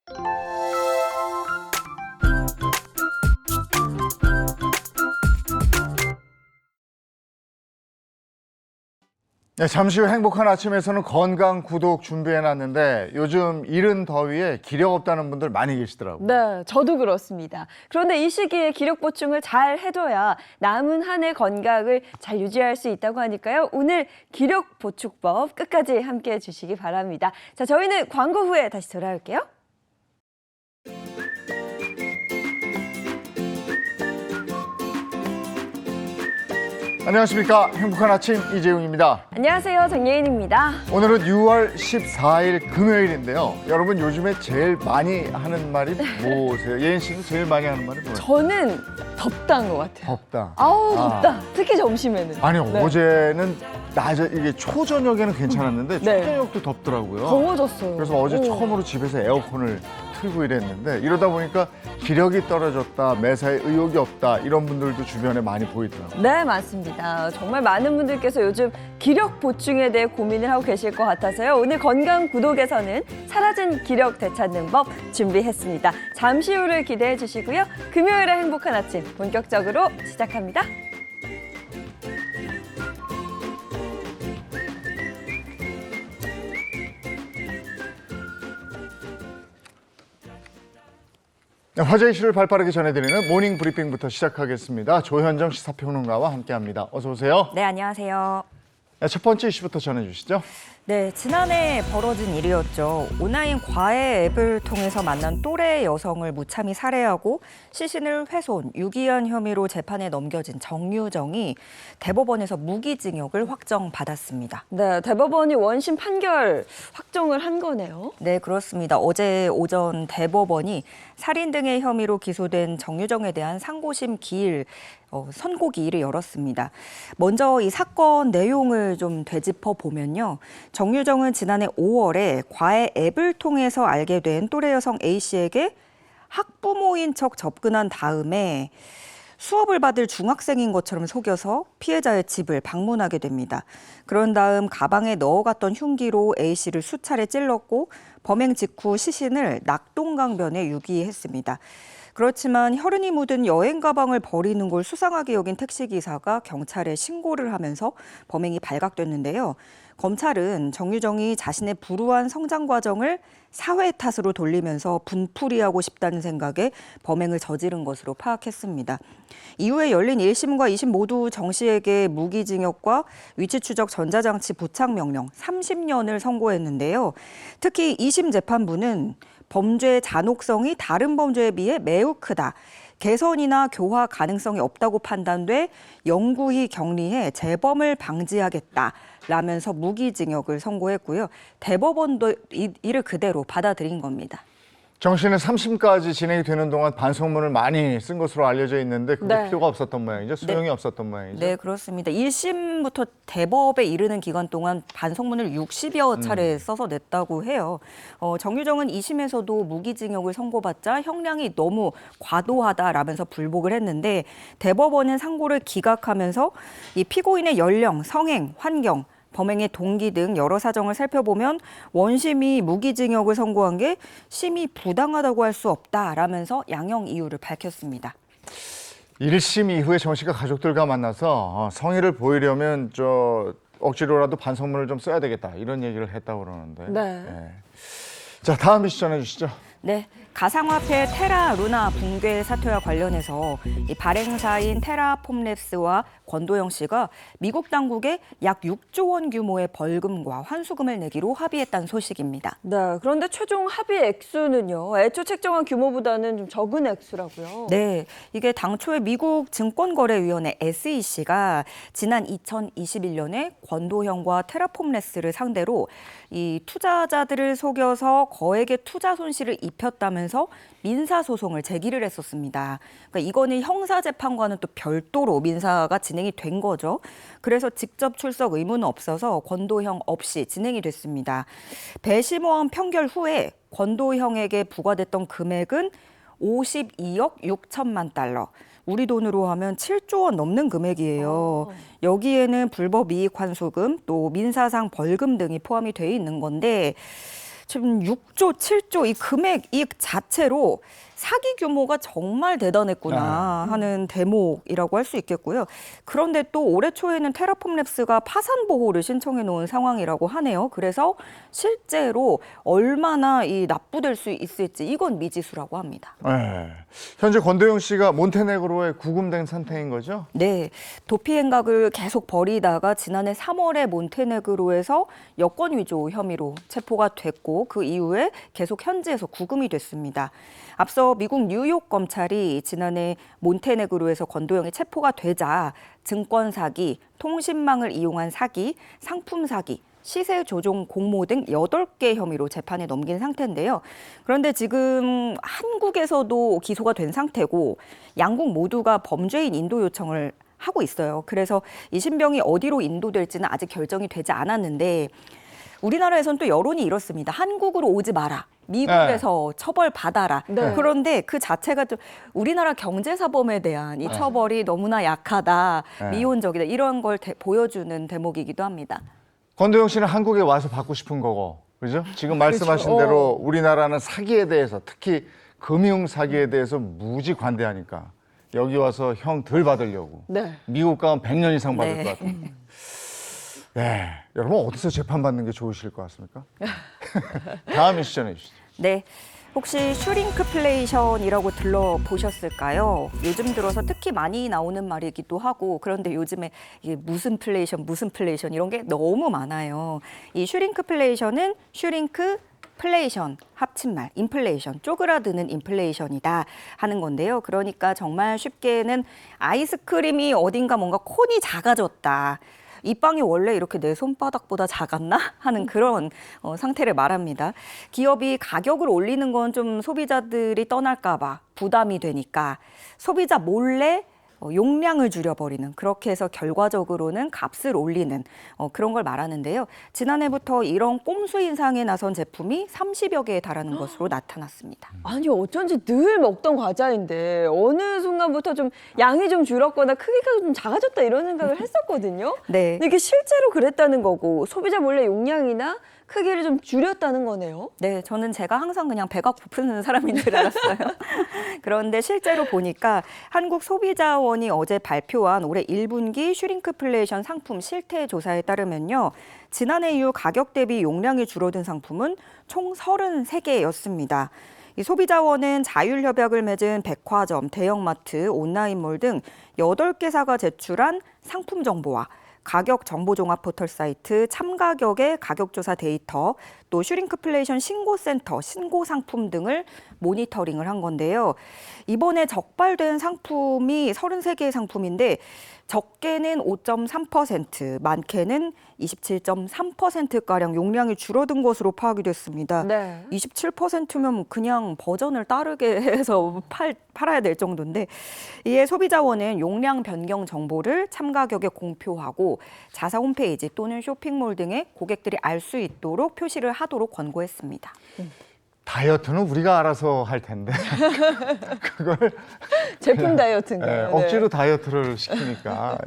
네, 잠시 후 행복한 아침에서는 건강 구독 준비해놨는데 요즘 이른 더위에 기력 없다는 분들 많이 계시더라고요. 네, 저도 그렇습니다. 그런데 이 시기에 기력 보충을 잘 해둬야 남은 한 해 건강을 잘 유지할 수 있다고 하니까요. 오늘 기력 보충법 끝까지 함께해 주시기 바랍니다. 자, 저희는 광고 후에 다시 돌아올게요. 안녕하십니까. 행복한 아침 이재용입니다. 안녕하세요, 정예인입니다. 오늘은 6월 14일 금요일인데요. 여러분 요즘에 제일 많이 하는 말이 뭐세요? 예인 씨는 제일 많이 하는 말이 뭐예요? 저는 덥다인 것 같아요. 덥다. 아우, 덥다. 특히 점심에는. 아니 네. 어제는 낮에 이게 초저녁에는 괜찮았는데 네. 초저녁도 덥더라고요. 더워졌어요. 그래서 어제 오. 처음으로 집에서 에어컨을 틀고 이랬는데 이러다 보니까 기력이 떨어졌다, 매사에 의욕이 없다 이런 분들도 주변에 많이 보이더라고요. 네, 맞습니다. 정말 많은 분들께서 요즘 기력 보충에 대해 고민을 하고 계실 것 같아서요. 오늘 건강 구독에서는 사라진 기력 되찾는 법 준비했습니다. 잠시 후를 기대해 주시고요. 금요일의 행복한 아침 본격적으로 시작합니다. 네, 화제 이슈를 발빠르게 전해드리는 모닝 브리핑부터 시작하겠습니다. 조현정 시사평론가와 함께합니다. 어서 오세요. 네, 안녕하세요. 네, 첫 번째 이슈부터 전해주시죠. 네, 지난해 벌어진 일이었죠. 온라인 과외 앱을 통해서 만난 또래 여성을 무참히 살해하고 시신을 훼손, 유기한 혐의로 재판에 넘겨진 정유정이 대법원에서 무기징역을 확정받았습니다. 네, 대법원이 원심 판결 확정을 한 거네요. 네, 그렇습니다. 어제 오전 대법원이 살인 등의 혐의로 기소된 정유정에 대한 상고심 기일, 선고 기일을 열었습니다. 먼저 이 사건 내용을 좀 되짚어 보면요. 정유정은 지난해 5월에 과외 앱을 통해서 알게 된 또래 여성 A씨에게 학부모인 척 접근한 다음에 수업을 받을 중학생인 것처럼 속여서 피해자의 집을 방문하게 됩니다. 그런 다음 가방에 넣어갔던 흉기로 A씨를 수차례 찔렀고 범행 직후 시신을 낙동강변에 유기했습니다. 그렇지만 혈흔이 묻은 여행 가방을 버리는 걸 수상하게 여긴 택시기사가 경찰에 신고를 하면서 범행이 발각됐는데요. 검찰은 정유정이 자신의 불우한 성장 과정을 사회 탓으로 돌리면서 분풀이하고 싶다는 생각에 범행을 저지른 것으로 파악했습니다. 이후에 열린 1심과 2심 모두 정 씨에게 무기징역과 위치추적 전자장치 부착 명령 30년을 선고했는데요. 특히 2심 재판부는 범죄의 잔혹성이 다른 범죄에 비해 매우 크다. 개선이나 교화 가능성이 없다고 판단돼 영구히 격리해 재범을 방지하겠다라면서 무기징역을 선고했고요. 대법원도 이를 그대로 받아들인 겁니다. 정 씨는 3심까지 진행이 되는 동안 반성문을 많이 쓴 것으로 알려져 있는데 그게 네. 필요가 없었던 모양이죠? 소용이 없었던 모양이죠? 네, 그렇습니다. 1심부터 대법에 이르는 기간 동안 반성문을 60여 차례 써서 냈다고 해요. 정유정은 2심에서도 무기징역을 선고받자 형량이 너무 과도하다라면서 불복을 했는데 대법원은 상고를 기각하면서 이 피고인의 연령, 성행, 환경, 범행의 동기 등 여러 사정을 살펴보면 원심이 무기징역을 선고한 게 심히 부당하다고 할 수 없다라면서 양형 이유를 밝혔습니다. 1심 이후에 정 씨가 가족들과 만나서 성의를 보이려면 억지로라도 반성문을 좀 써야 되겠다 이런 얘기를 했다고 그러는데. 네. 자, 다음 이슈 전해주시죠. 네, 가상화폐 테라 루나 붕괴 사태와 관련해서 이 발행사인 테라폼랩스와 권도영 씨가 미국 당국에 약 6조 원 규모의 벌금과 환수금을 내기로 합의했다는 소식입니다. 네, 그런데 최종 합의 액수는요. 애초 책정한 규모보다는 좀 적은 액수라고요. 네, 이게 당초에 미국 증권거래위원회 SEC가 지난 2021년에 권도형과 테라폼랩스를 상대로 이 투자자들을 속여서 거액의 투자 손실을 입혔다면서 민사소송을 제기를 했었습니다. 그러니까 이거는 형사재판과는 또 별도로 민사가 진행이 된 거죠. 그래서 직접 출석 의무는 없어서 권도형 없이 진행이 됐습니다. 배심원 판결 후에 권도형에게 부과됐던 금액은 52억 6천만 달러. 우리 돈으로 하면 7조 원 넘는 금액이에요. 여기에는 불법 이익 환수금, 또 민사상 벌금 등이 포함이 돼 있는 건데 지금 6조, 7조 이 금액 자체로 사기 규모가 정말 대단했구나 하는 대목이라고 할 수 있겠고요. 그런데 또 올해 초에는 테라폼랩스가 파산 보호를 신청해 놓은 상황이라고 하네요. 그래서 실제로 얼마나 이 납부될 수 있을지 이건 미지수라고 합니다. 네. 현재 권도영 씨가 몬테네그로에 구금된 상태인 거죠? 네, 도피 행각을 계속 벌이다가 지난해 3월에 몬테네그로에서 여권 위조 혐의로 체포가 됐고 그 이후에 계속 현지에서 구금이 됐습니다. 앞서 미국 뉴욕 검찰이 지난해 몬테네그로에서 권도영이 체포가 되자 증권 사기, 통신망을 이용한 사기, 상품 사기, 시세 조종 공모 등 8개 혐의로 재판에 넘긴 상태인데요. 그런데 지금 한국에서도 기소가 된 상태고 양국 모두가 범죄인 인도 요청을 하고 있어요. 그래서 이 신병이 어디로 인도될지는 아직 결정이 되지 않았는데 우리나라에서는 또 여론이 이렇습니다. 한국으로 오지 마라. 미국에서 처벌받아라. 네. 그런데 그 자체가 좀 우리나라 경제사범에 대한 이 처벌이 너무나 약하다, 미온적이다 이런 걸 보여주는 대목이기도 합니다. 권도영 씨는 한국에 와서 받고 싶은 거고, 그죠? 지금 말씀하신 대로 우리나라는 사기에 대해서, 특히 금융 사기에 대해서 무지 관대하니까 여기 와서 형 덜 받으려고. 네. 미국 가면 100년 이상 받을 네. 것 같은데. 네, 여러분 어디서 재판받는 게 좋으실 것 같습니까? 다음 이슈 전해 주시죠. 네. 혹시 슈링크플레이션이라고 들어보셨을까요? 요즘 들어서 특히 많이 나오는 말이기도 하고 그런데 요즘에 이게 무슨 플레이션 이런 게 너무 많아요. 이 슈링크플레이션은 슈링크플레이션 합친말, 인플레이션, 쪼그라드는 인플레이션이다 하는 건데요. 그러니까 정말 쉽게는 아이스크림이 어딘가 뭔가 콘이 작아졌다. 이 빵이 원래 이렇게 내 손바닥보다 작았나 하는 그런 상태를 말합니다. 기업이 가격을 올리는 건 좀 소비자들이 떠날까 봐 부담이 되니까 소비자 몰래 용량을 줄여버리는 그렇게 해서 결과적으로는 값을 올리는 그런 걸 말하는데요. 지난해부터 이런 꼼수 인상에 나선 제품이 30여 개에 달하는 것으로 나타났습니다. 아니 어쩐지 늘 먹던 과자인데 어느 순간부터 좀 양이 좀 줄었거나 크기가 좀 작아졌다 이런 생각을 했었거든요. 네. 근데 이게 실제로 그랬다는 거고 소비자 몰래 용량이나 크기를 좀 줄였다는 거네요. 네, 저는 제가 항상 그냥 배가 고프는 사람인 줄 알았어요. 그런데 실제로 보니까 한국소비자원이 어제 발표한 올해 1분기 슈링크플레이션 상품 실태 조사에 따르면요. 지난해 이후 가격 대비 용량이 줄어든 상품은 총 33개였습니다. 이 소비자원은 자율협약을 맺은 백화점, 대형마트, 온라인몰 등 8개사가 제출한 상품 정보와 가격 정보 종합 포털 사이트 참가격의 가격조사 데이터, 또 슈링크플레이션 신고센터, 신고상품 등을 모니터링을 한 건데요. 이번에 적발된 상품이 33개의 상품인데 적게는 5.3%, 많게는 27.3%가량 용량이 줄어든 것으로 파악이 됐습니다. 네. 27%면 그냥 버전을 따르게 해서 팔아야 될 정도인데 이에 소비자원은 용량 변경 정보를 참가격에 공표하고 자사 홈페이지 또는 쇼핑몰 등에 고객들이 알 수 있도록 표시를 하도록 권고했습니다. 다이어트는 우리가 알아서 할 텐데 그걸 제품 다이어트인가요? 예, 억지로 다이어트를 시키니까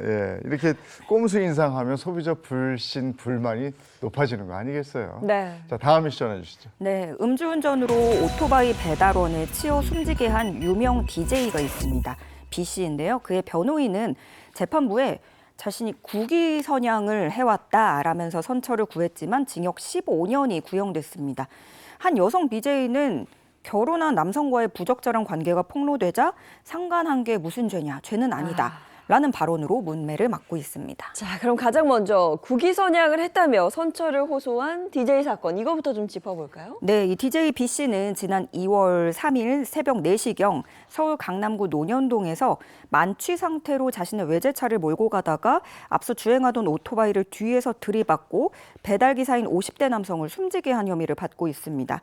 이렇게 꼼수 인상하면 소비자 불신, 불만이 높아지는 거 아니겠어요? 네. 자, 다음 이슈 전해 주시죠. 네, 음주운전으로 오토바이 배달원을 치어 숨지게 한 유명 DJ가 있습니다. B 씨인데요. 그의 변호인은 재판부에 자신이 국위 선양을 해왔다라면서 선처를 구했지만 징역 15년이 구형됐습니다. 한 여성 BJ는 결혼한 남성과의 부적절한 관계가 폭로되자 상관한 게 무슨 죄냐, 죄는 아니다. 라는 발언으로 문매를 맞고 있습니다. 자, 그럼 가장 먼저 국위 선양을 했다며 선처를 호소한 DJ 사건 이거부터 좀 짚어볼까요? 네, 이 DJ B 씨는 지난 2월 3일 새벽 4시경 서울 강남구 논현동에서 만취 상태로 자신의 외제차를 몰고 가다가 앞서 주행하던 오토바이를 뒤에서 들이받고 배달기사인 50대 남성을 숨지게 한 혐의를 받고 있습니다.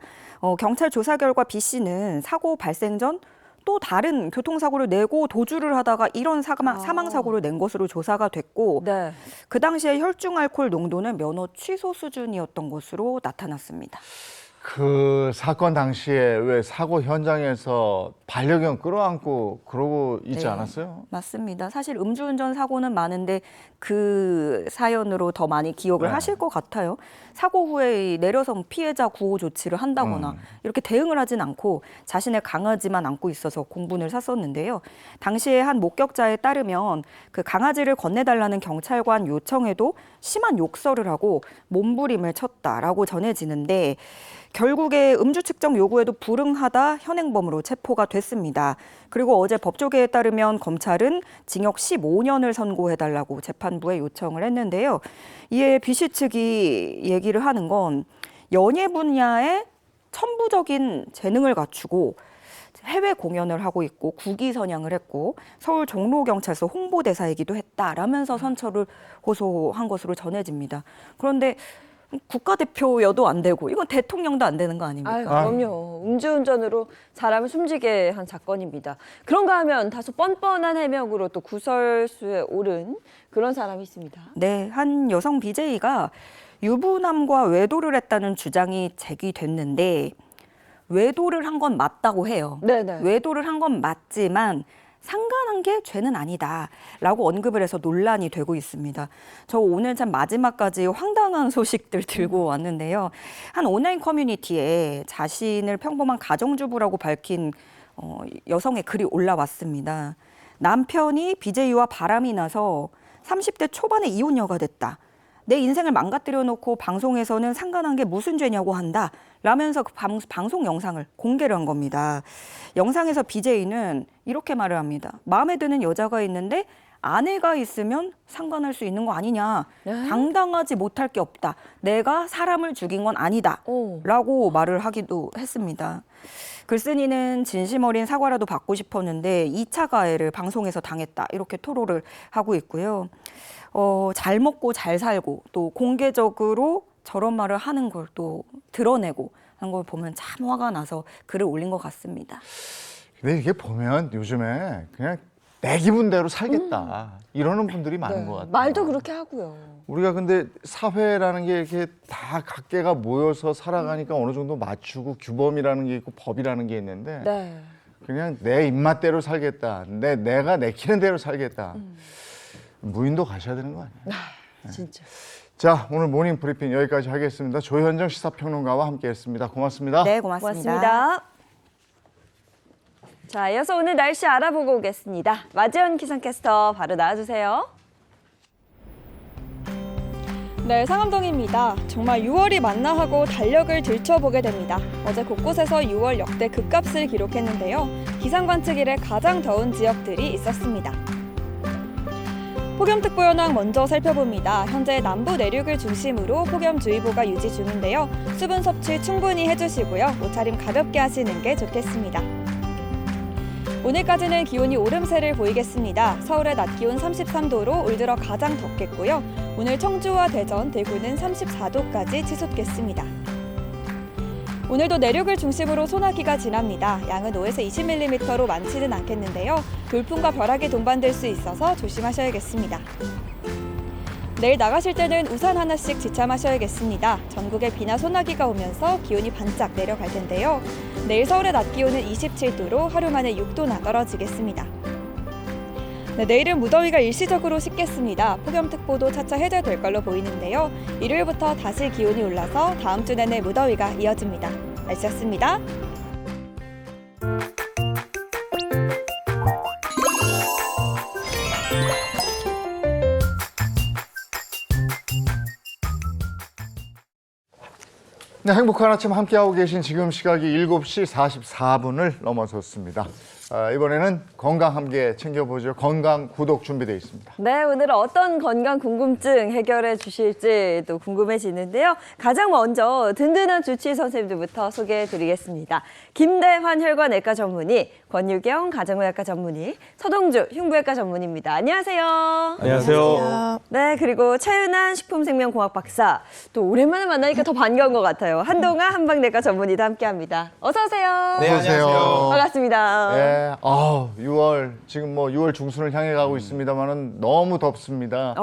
경찰 조사 결과 B 씨는 사고 발생 전 또 다른 교통사고를 내고 도주를 하다가 이런 사망사고를 낸 것으로 조사가 됐고 네. 그 당시에 혈중 알코올 농도는 면허 취소 수준이었던 것으로 나타났습니다. 그 사건 당시에 왜 사고 현장에서 반려견 끌어안고 그러고 있지 네. 않았어요? 맞습니다. 사실 음주운전 사고는 많은데 그 사연으로 더 많이 기억을 네. 하실 것 같아요. 사고 후에 이 내려선 피해자 구호 조치를 한다거나 이렇게 대응을 하진 않고 자신의 강아지만 안고 있어서 공분을 샀었는데요. 당시에 한 목격자에 따르면 그 강아지를 건네달라는 경찰관 요청에도 심한 욕설을 하고 몸부림을 쳤다라고 전해지는데 결국에 음주 측정 요구에도 불응하다 현행범으로 체포가 됐습니다. 그리고 어제 법조계에 따르면 검찰은 징역 15년을 선고해달라고 재판부에 요청을 했는데요. 이에 B씨 측이 얘기를 하는 건 연예 분야에 천부적인 재능을 갖추고 해외 공연을 하고 있고 국위 선양을 했고 서울 종로경찰서 홍보대사이기도 했다라면서 선처를 호소한 것으로 전해집니다. 그런데 국가대표여도 안 되고 이건 대통령도 안 되는 거 아닙니까? 아유, 그럼요. 음주운전으로 사람을 숨지게 한 사건입니다. 그런가 하면 다소 뻔뻔한 해명으로 또 구설수에 오른 그런 사람이 있습니다. 네, 한 여성 BJ가 유부남과 외도를 했다는 주장이 제기됐는데 외도를 한 건 맞다고 해요. 네네. 외도를 한 건 맞지만 상관한 게 죄는 아니다라고 언급을 해서 논란이 되고 있습니다. 저 오늘 참 마지막까지 황당한 소식들 들고 왔는데요. 한 온라인 커뮤니티에 자신을 평범한 가정주부라고 밝힌 여성의 글이 올라왔습니다. 남편이 BJ와 바람이 나서 30대 초반에 이혼녀가 됐다. 내 인생을 망가뜨려 놓고 방송에서는 상관한 게 무슨 죄냐고 한다. 라면서 그 방송 영상을 공개를 한 겁니다. 영상에서 BJ는 이렇게 말을 합니다. 마음에 드는 여자가 있는데 아내가 있으면 상관할 수 있는 거 아니냐. 네? 당당하지 못할 게 없다. 내가 사람을 죽인 건 아니다. 오. 라고 말을 하기도 했습니다. 글쓴이는 진심 어린 사과라도 받고 싶었는데 2차 가해를 방송에서 당했다. 이렇게 토로를 하고 있고요. 잘 먹고 잘 살고 또 공개적으로 저런 말을 하는 걸 또 드러내고 하는 걸 보면 참 화가 나서 글을 올린 것 같습니다. 근데 이게 보면 요즘에 그냥 내 기분대로 살겠다 이러는 분들이 많은 네. 것 같아요. 말도 그렇게 하고요. 우리가 근데 사회라는 게 이렇게 다 각계가 모여서 살아가니까 어느 정도 맞추고 규범이라는 게 있고 법이라는 게 있는데 네. 그냥 내 입맛대로 살겠다. 내가 내키는 대로 살겠다. 무인도 가셔야 되는 거 아니에요? 진짜. 자, 오늘 모닝 브리핑 여기까지 하겠습니다. 조현정 시사평론가와 함께했습니다. 고맙습니다. 네, 고맙습니다. 고맙습니다. 자, 이어서 오늘 날씨 알아보고 오겠습니다. 마지연 기상캐스터 바로 나와주세요. 네, 상암동입니다. 정말 6월이 맞나 하고 달력을 들춰보게 됩니다. 어제 곳곳에서 6월 역대 극값을 기록했는데요. 기상관측 이래 가장 더운 지역들이 있었습니다. 폭염특보 현황 먼저 살펴봅니다. 현재 남부 내륙을 중심으로 폭염주의보가 유지 중인데요. 수분 섭취 충분히 해주시고요. 옷차림 가볍게 하시는 게 좋겠습니다. 오늘까지는 기온이 오름세를 보이겠습니다. 서울의 낮 기온 33도로 올 들어 가장 덥겠고요. 오늘 청주와 대전, 대구는 34도까지 치솟겠습니다. 오늘도 내륙을 중심으로 소나기가 지납니다. 양은 5에서 20mm로 많지는 않겠는데요. 돌풍과 벼락이 동반될 수 있어서 조심하셔야겠습니다. 내일 나가실 때는 우산 하나씩 지참하셔야겠습니다. 전국에 비나 소나기가 오면서 기온이 반짝 내려갈 텐데요. 내일 서울의 낮 기온은 27도로 하루 만에 6도나 떨어지겠습니다. 네, 내일은 무더위가 일시적으로 식겠습니다. 폭염특보도 차차 해제될 걸로 보이는데요. 일요일부터 다시 기온이 올라서 다음 주 내내 무더위가 이어집니다. 날씨였습니다. 네, 행복한 아침 함께하고 계신 지금 시각이 7시 44분을 넘어섰습니다. 이번에는 건강 함께 챙겨보죠. 건강 구독 준비되어 있습니다. 네, 오늘은 어떤 건강 궁금증 해결해 주실지 또 궁금해지는데요. 가장 먼저 든든한 주치의 선생님들부터 소개해 드리겠습니다. 김대환 혈관외과 전문의, 권유경 가정의학과 전문의, 서동주 흉부외과 전문의입니다. 안녕하세요. 안녕하세요. 네, 그리고 최윤한 식품생명공학 박사. 또 오랜만에 만나니까 더 반가운 것 같아요. 한동아 한방내과 전문의도 함께합니다. 어서 오세요. 네, 안녕하세요. 반갑습니다. 네. 네. 6월 지금 뭐 6월 중순을 향해 가고 있습니다만은 너무 덥습니다.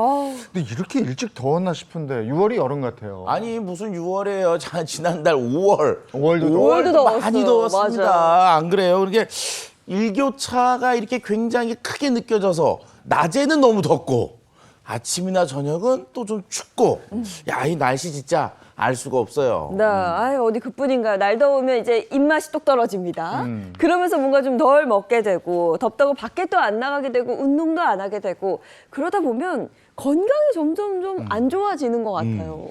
근데 이렇게 일찍 더웠나 싶은데 6월이 여름 같아요. 아니 무슨 6월에요? 지난달 5월. 5월도 5월도 더웠어요. 많이 더웠습니다. 맞아요. 안 그래요? 그게 일교차가 이렇게 굉장히 크게 느껴져서 낮에는 너무 덥고 아침이나 저녁은 또 좀 춥고 야, 이 날씨 진짜 알 수가 없어요. 네, 아유, 어디 그뿐인가요? 날 더우면 이제 입맛이 뚝 떨어집니다. 그러면서 뭔가 좀 덜 먹게 되고, 덥다고 밖에 또 안 나가게 되고, 운동도 안 하게 되고, 그러다 보면 건강이 점점 좀 안 좋아지는 것 같아요.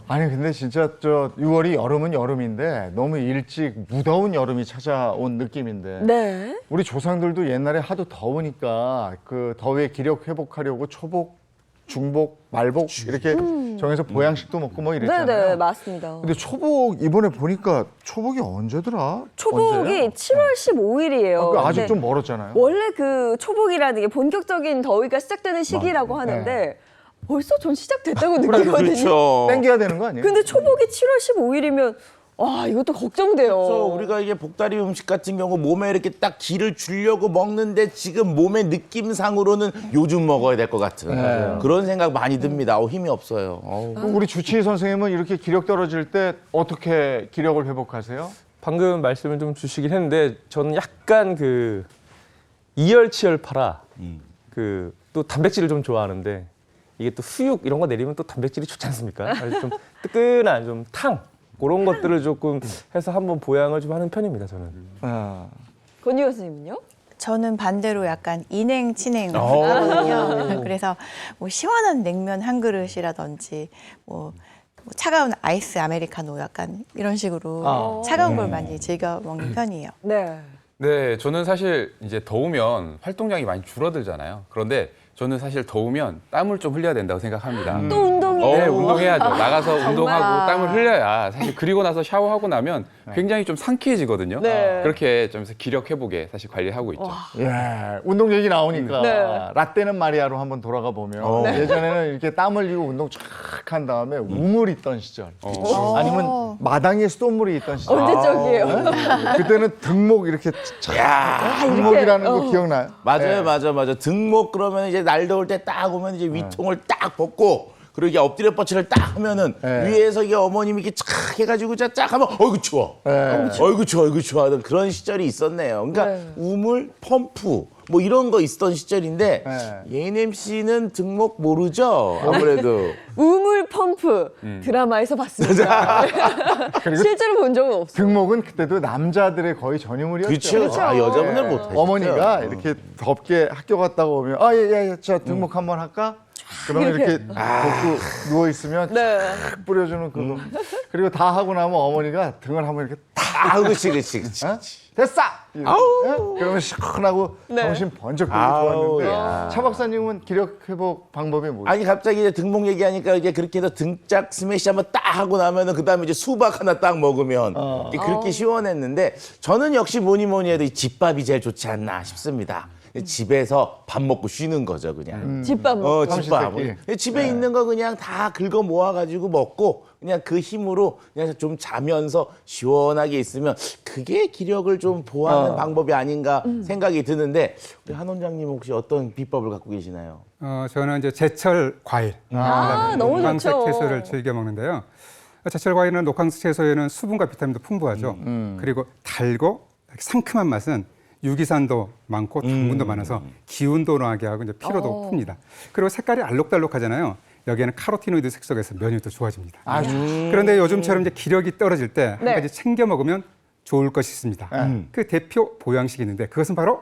아니 근데 진짜 6월이 여름은 여름인데 너무 일찍 무더운 여름이 찾아온 느낌인데 네. 우리 조상들도 옛날에 하도 더우니까 그 더위에 기력 회복하려고 초복, 중복, 말복 이렇게 정해서 보양식도 먹고 뭐 이랬잖아요. 네네, 맞습니다. 근데 초복 이번에 보니까 초복이 언제더라? 초복이 언제야? 7월 15일이에요. 그 아직 좀 멀었잖아요. 원래 그 초복이라는 게 본격적인 더위가 시작되는 시기라고 하는데 벌써 전 시작됐다고 느끼거든요. 그렇죠. 땡겨야 되는 거 아니에요? 근데 초복이 7월 15일이면 와, 이것도 걱정돼요. 그래서 우리가 이게 복다리 음식 같은 경우 몸에 이렇게 딱 기를 주려고 먹는데 지금 몸의 느낌상으로는 요즘 먹어야 될 것 같은 그런 생각 많이 듭니다. 힘이 없어요. 그럼 우리 주치의 선생님은 이렇게 기력 떨어질 때 어떻게 기력을 회복하세요? 방금 말씀을 좀 주시긴 했는데 저는 약간 그 이열치열파라 그 또 단백질을 좀 좋아하는데 이게 또 수육 이런 거 내리면 또 단백질이 좋지 않습니까? 그래서 좀 뜨끈한 좀 탕 그런 것들을 조금 해서 한번 보양을 좀 하는 편입니다. 저는. 권희 교수님은요? 저는 반대로 약간 인행 친행 하거든요. 그래서 뭐 시원한 냉면 한 그릇이라든지 뭐 차가운 아이스 아메리카노 약간 이런 식으로 차가운 걸 많이 즐겨 먹는 편이에요. 네. 네, 저는 사실 이제 더우면 활동량이 많이 줄어들잖아요. 그런데 저는 사실 더우면 땀을 좀 흘려야 된다고 생각합니다. 또 운동이에요. 네, 운동해야죠. 나가서 운동하고 땀을 흘려야 사실 그리고 나서 샤워하고 나면 굉장히 좀 상쾌해지거든요. 네. 그렇게 좀 기력 회복에 사실 관리하고 있죠. 예, 운동 얘기 나오니까 네. 라떼는 마리아로 한번 돌아가 보면 예전에는 이렇게 땀 흘리고 운동 쫙 한 다음에 우물 있던 시절 아니면 마당에 수돗물이 있던 시절 언제적이에요? 그때는 등목 이렇게 등목이라는 거 기억나요? 맞아요, 맞아. 등목 그러면 이제 날 더울 때 딱 오면 이제 위통을 딱 벗고 그리고 이게 엎드려 뻗치를 딱 하면은 위에서 이게 어머님이 이렇게 쫙 해가지고 쫙 하면 어이구 추워, 어이구 추워 하던 그런 시절이 있었네요. 그러니까 우물, 펌프 뭐 이런 거 있던 시절인데 예인 씨는 등목 모르죠? 아무래도 우물 펌프 드라마에서 봤습니다. 실제로 본 적은 없어요. 등목은 그때도 남자들의 거의 전유물이었죠. 그렇죠. 여자분들 못하죠. 어머니가 이렇게 덥게 학교 갔다가 오면 저 등목 한번 할까? 그러면 이렇게 벗고 누워 있으면 네. 탁 뿌려주는 그거. 그리고 다 하고 나면 어머니가 등을 한번 이렇게 그렇지. 어? 됐어! 이렇게. 어? 그러면 시원하고 정신 번쩍 들고 좋았는데 야. 차 박사님은 기력 회복 방법이 뭐예요? 아니 갑자기 이제 등목 얘기하니까 이제 그렇게 해서 등짝 스매시 한번 딱 하고 나면은 그다음에 이제 수박 하나 딱 먹으면 이제 그렇게 시원했는데 저는 역시 뭐니 해도 이 집밥이 제일 좋지 않나 싶습니다. 집에서 밥 먹고 쉬는 거죠, 그냥. 집밥 먹고. 집밥. 삼시세끼. 집에 있는 거 그냥 다 긁어 모아가지고 먹고 그냥 그 힘으로 그냥 좀 자면서 시원하게 있으면 그게 기력을 좀 보하는 방법이 아닌가 생각이 드는데 우리 한 원장님 혹시 어떤 비법을 갖고 계시나요? 저는 이제 제철 과일, 너무 녹황색 좋죠. 채소를 즐겨 먹는데요. 제철 과일은 녹황색 채소에는 수분과 비타민도 풍부하죠. 그리고 달고 상큼한 맛은 유기산도 많고 당분도 많아서 기운도 나게 하고 이제 피로도 풉니다. 그리고 색깔이 알록달록하잖아요. 여기에는 카로티노이드 색소에서 면역도 좋아집니다. 그런데 요즘처럼 이제 기력이 떨어질 때 한 가지 챙겨 먹으면 좋을 것이 있습니다. 그 대표 보양식이 있는데 그것은 바로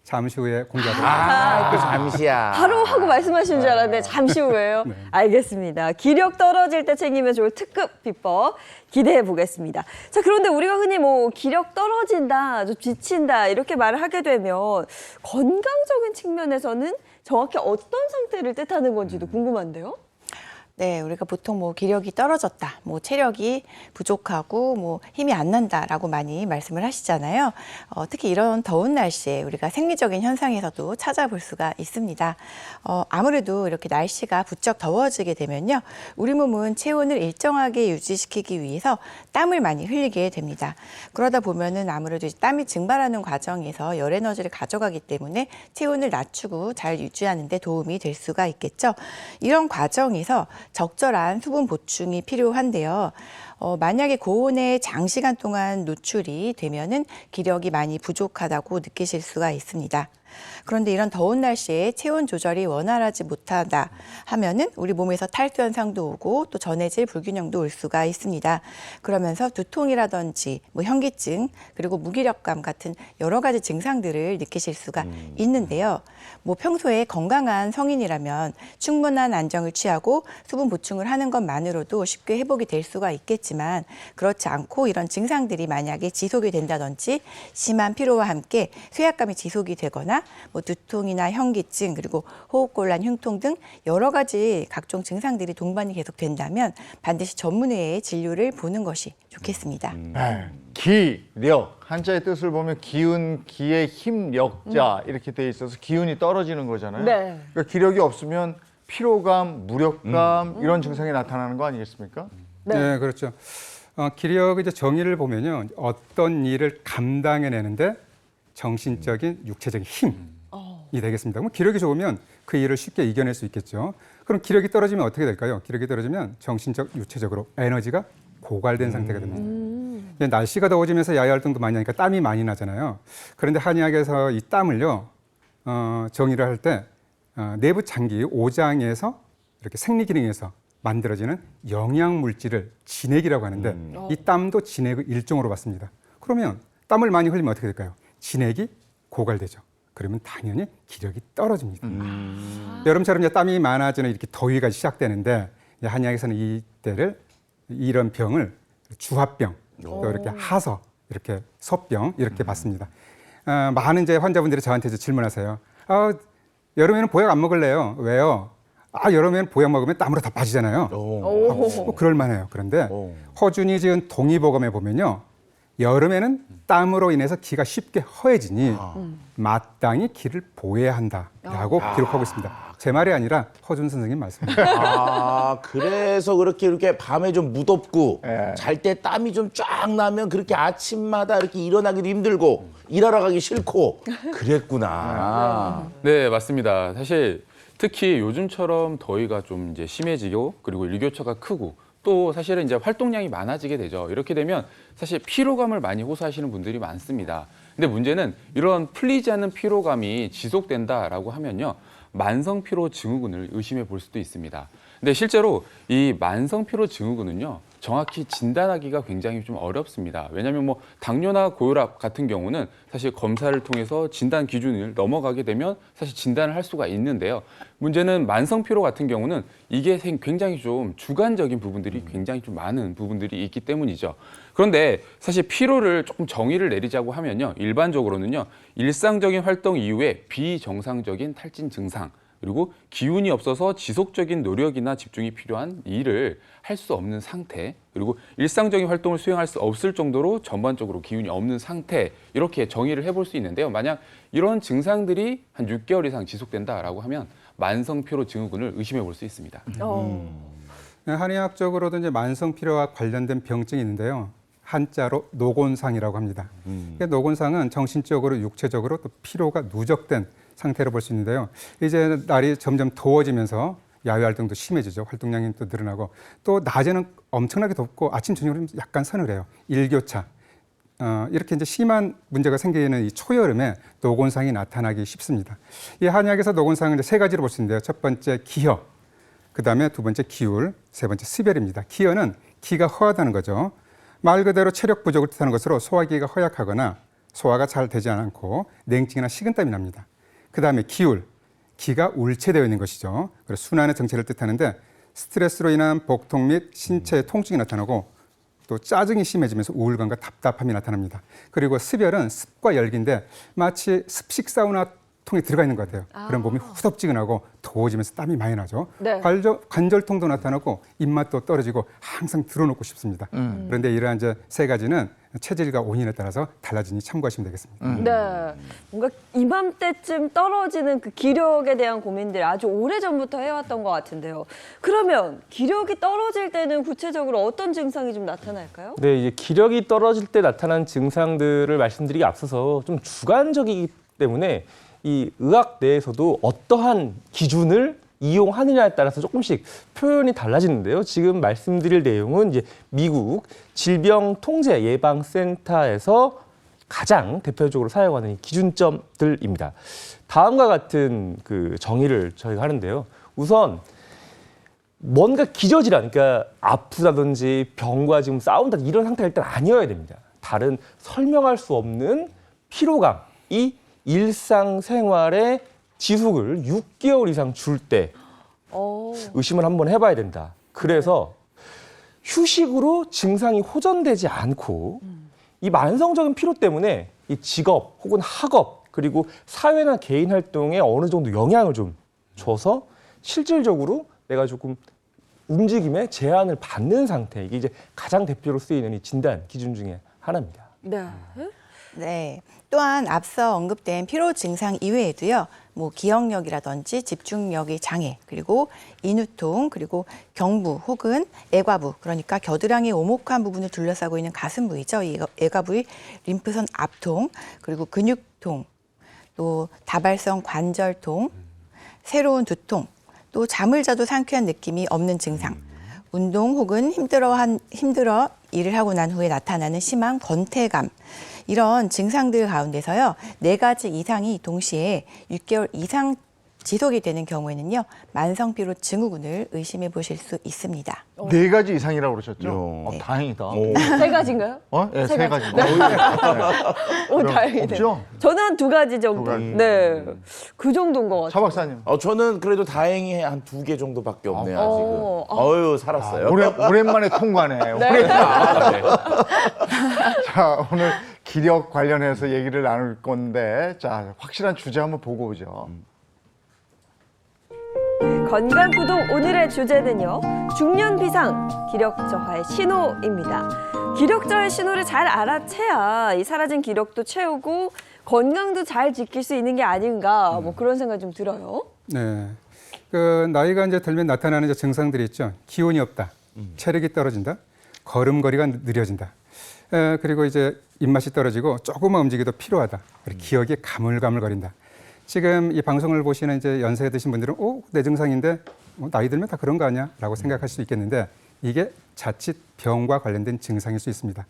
잠시 후에 공개하도록 그 잠시야. 바로 하고 말씀하시는 줄 알았는데 잠시 후에요. 알겠습니다. 기력 떨어질 때 챙기면 좋을 특급 비법 기대해 보겠습니다. 자, 그런데 우리가 흔히 뭐 기력 떨어진다, 좀 지친다 이렇게 말을 하게 되면 건강적인 측면에서는 정확히 어떤 상태를 뜻하는 건지도 궁금한데요. 네, 우리가 보통 뭐 기력이 떨어졌다, 뭐 체력이 부족하고 뭐 힘이 안 난다라고 많이 말씀을 하시잖아요. 특히 이런 더운 날씨에 우리가 생리적인 현상에서도 찾아볼 수가 있습니다. 아무래도 이렇게 날씨가 부쩍 더워지게 되면요, 우리 몸은 체온을 일정하게 유지시키기 위해서 땀을 많이 흘리게 됩니다. 그러다 보면은 아무래도 땀이 증발하는 과정에서 열 에너지를 가져가기 때문에 체온을 낮추고 잘 유지하는 데 도움이 될 수가 있겠죠. 이런 과정에서 적절한 수분 보충이 필요한데요. 만약에 고온에 장시간 동안 노출이 되면은 기력이 많이 부족하다고 느끼실 수가 있습니다. 그런데 이런 더운 날씨에 체온 조절이 원활하지 못하다 하면은 우리 몸에서 탈수 현상도 오고 또 전해질 불균형도 올 수가 있습니다. 그러면서 두통이라든지 뭐 현기증 그리고 무기력감 같은 여러 가지 증상들을 느끼실 수가 있는데요. 뭐 평소에 건강한 성인이라면 충분한 안정을 취하고 수분 보충을 하는 것만으로도 쉽게 회복이 될 수가 있겠지만 그렇지 않고 이런 증상들이 만약에 지속이 된다든지 심한 피로와 함께 쇠약감이 지속이 되거나 뭐 두통이나 현기증 그리고 호흡곤란, 흉통 등 여러 가지 각종 증상들이 동반이 계속된다면 반드시 전문의의 진료를 보는 것이 좋겠습니다. 기력 한자의 뜻을 보면 기운, 기의 힘, 역자 이렇게 돼 있어서 기운이 떨어지는 거잖아요. 네. 그러니까 기력이 없으면 피로감, 무력감 이런 증상이 나타나는 거 아니겠습니까? 네, 그렇죠. 기력 이제 정의를 보면요, 어떤 일을 감당해내는데 정신적인, 육체적인 힘이 되겠습니다. 그럼 기력이 좋으면 그 일을 쉽게 이겨낼 수 있겠죠. 그럼 기력이 떨어지면 어떻게 될까요? 기력이 떨어지면 정신적, 육체적으로 에너지가 고갈된 상태가 됩니다. 이제 날씨가 더워지면서 야외 활동도 많이 하니까 땀이 많이 나잖아요. 그런데 한의학에서 이 땀을요, 정의를 할 때 내부 장기 오장에서 이렇게 생리기능에서 만들어지는 영양 물질을 진액이라고 하는데 이 땀도 진액의 일종으로 봤습니다. 그러면 땀을 많이 흘리면 어떻게 될까요? 진액이 고갈되죠. 그러면 당연히 기력이 떨어집니다. 여름처럼 이제 땀이 많아지는 이렇게 더위가 시작되는데 한의학에서는 이때를 이런 병을 주합병, 또 이렇게 하서, 이렇게 섭병 이렇게 봤습니다. 많은 이제 환자분들이 저한테 이제 질문하세요. 여름에는 보약 안 먹을래요. 왜요? 여름에는 보약 먹으면 땀으로 다 빠지잖아요. 그럴 만해요. 그런데 허준이 지은 동의보감에 보면요, 여름에는 땀으로 인해서 기가 쉽게 허해지니 마땅히 기를 보해야 한다라고 기록하고 있습니다. 제 말이 아니라 허준 선생님 말씀입니다. 그래서 그렇게 이렇게 밤에 좀 무덥고 잘 때 땀이 좀 쫙 나면 그렇게 아침마다 이렇게 일어나기도 힘들고 일하러 가기 싫고 그랬구나. 네, 맞습니다. 사실 특히 요즘처럼 더위가 좀 이제 심해지고 그리고 일교차가 크고 또 사실은 이제 활동량이 많아지게 되죠. 이렇게 되면 사실 피로감을 많이 호소하시는 분들이 많습니다. 근데 문제는 이런 풀리지 않는 피로감이 지속된다라고 하면요, 만성 피로 증후군을 의심해 볼 수도 있습니다. 근데 실제로 이 만성 피로 증후군은요, 정확히 진단하기가 굉장히 좀 어렵습니다. 왜냐하면 뭐 당뇨나 고혈압 같은 경우는 사실 검사를 통해서 진단 기준을 넘어가게 되면 사실 진단을 할 수가 있는데요. 문제는 만성 피로 같은 경우는 이게 굉장히 좀 주관적인 부분들이 굉장히 좀 많은 부분들이 있기 때문이죠. 그런데 사실 피로를 조금 정의를 내리자고 하면요, 일반적으로는요, 일상적인 활동 이후에 비정상적인 탈진 증상, 그리고 기운이 없어서 지속적인 노력이나 집중이 필요한 일을 할 수 없는 상태, 그리고 일상적인 활동을 수행할 수 없을 정도로 전반적으로 기운이 없는 상태, 이렇게 정의를 해볼 수 있는데요. 만약 이런 증상들이 한 6개월 이상 지속된다라고 하면 만성 피로 증후군을 의심해 볼 수 있습니다. 한의학적으로도 이제 만성 피로와 관련된 병증이 있는데요. 한자로 노곤상이라고 합니다. 노곤상은 정신적으로, 육체적으로 또 피로가 누적된 상태로 볼 수 있는데요. 이제 날이 점점 더워지면서 야외 활동도 심해지죠. 활동량이 또 늘어나고 또 낮에는 엄청나게 덥고 아침 저녁은 약간 서늘해요. 일교차. 이렇게 이제 심한 문제가 생기는 이 초여름에 노곤상이 나타나기 쉽습니다. 이 한의학에서 노곤상을 이제 세 가지로 볼 수 있는데요. 첫 번째 기혀, 그 다음에 두 번째 기울, 세 번째 습열입니다. 기여는 기가 허하다는 거죠. 말 그대로 체력 부족을 뜻하는 것으로 소화기가 허약하거나 소화가 잘 되지 않고 냉증이나 식은땀이 납니다. 그 다음에 기울, 기가 울체되어 있는 것이죠. 그래서 순환의 정체를 뜻하는데 스트레스로 인한 복통 및 신체의 통증이 나타나고 또 짜증이 심해지면서 우울감과 답답함이 나타납니다. 그리고 습열은 습과 열기인데 마치 습식 사우나 통에 들어가 있는 것 같아요. 그럼 몸이 후덥지근하고 더워지면서 땀이 많이 나죠. 네. 관절통도 나타나고 입맛도 떨어지고 항상 들어놓고 싶습니다. 그런데 이러한 이제 세 가지는 체질과 원인에 따라서 달라지니 참고하시면 되겠습니다. 네. 뭔가 이맘때쯤 떨어지는 그 기력에 대한 고민들 아주 오래전부터 해왔던 것 같은데요. 그러면 기력이 떨어질 때는 구체적으로 어떤 증상이 좀 나타날까요? 네, 이제 기력이 떨어질 때 나타난 증상들을 말씀드리기 앞서서 좀 주관적이기 때문에 이 의학 내에서도 어떠한 기준을 이용하느냐에 따라서 조금씩 표현이 달라지는데요. 지금 말씀드릴 내용은 이제 미국 질병통제예방센터에서 가장 대표적으로 사용하는 기준점들입니다. 다음과 같은 그 정의를 저희가 하는데요. 우선 뭔가 기저질환, 그러니까 아프다든지 병과 지금 싸운다 이런 상태가 일단 아니어야 됩니다. 다른 설명할 수 없는 피로감이 일상생활에 지속을 6개월 이상 줄 때 의심을 한번 해봐야 된다. 그래서 휴식으로 증상이 호전되지 않고 이 만성적인 피로 때문에 이 직업 혹은 학업 그리고 사회나 개인 활동에 어느 정도 영향을 좀 줘서 실질적으로 내가 조금 움직임에 제한을 받는 상태, 이게 이제 가장 대표로 쓰이는 이 진단 기준 중에 하나입니다. 네. 네. 또한 앞서 언급된 피로 증상 이외에도요. 뭐 기억력이라든지 집중력의 장애, 그리고 인후통, 그리고 경부 혹은 애과부, 그러니까 겨드랑이 오목한 부분을 둘러싸고 있는 가슴 부위죠. 이 애과부의 림프선 압통, 그리고 근육통, 또 다발성 관절통, 새로운 두통, 또 잠을 자도 상쾌한 느낌이 없는 증상, 운동 혹은 힘들어 일을 하고 난 후에 나타나는 심한 권태감, 이런 증상들 가운데서요, 4가지 이상이 동시에 6개월 이상 지속이 되는 경우에는요, 만성피로 증후군을 의심해 보실 수 있습니다. 4가지 이상이라고 그러셨죠? 네. 다행이다. 3가지인가요? 네, 세 3가지. 오, 다행이네요. 없죠? 저는 한 2가지 정도. 2가지. 네. 그 정도인 것 차 같아요. 박사님. 저는 그래도 다행히 한 2개 정도밖에 없네요, 어, 아직은. 어유 살았어요. 오랜만에 통과네. 네. 자, 오늘 기력 관련해서 얘기를 나눌 건데, 자, 확실한 주제 한번 보고 오죠. 건강구독 오늘의 주제는요. 중년 비상 기력 저하의 신호입니다. 기력 저하의 신호를 잘 알아채야 이 사라진 기력도 채우고 건강도 잘 지킬 수 있는 게 아닌가 뭐 그런 생각이 좀 들어요. 네. 그 나이가 이제 들면 나타나는 이제 증상들이 있죠. 기운이 없다, 체력이 떨어진다, 걸음걸이가 느려진다. 그리고 이제 입맛이 떨어지고 조금만 움직여도 피로하다. 그리고 기억이 가물가물거린다. 지금 이 방송을 보시는 이제 연세 드신 분들은 내 증상인데 나이 들면 다 그런 거 아니야?라고 생각할 수 있겠는데 이게 자칫 병과 관련된 증상일 수 있습니다.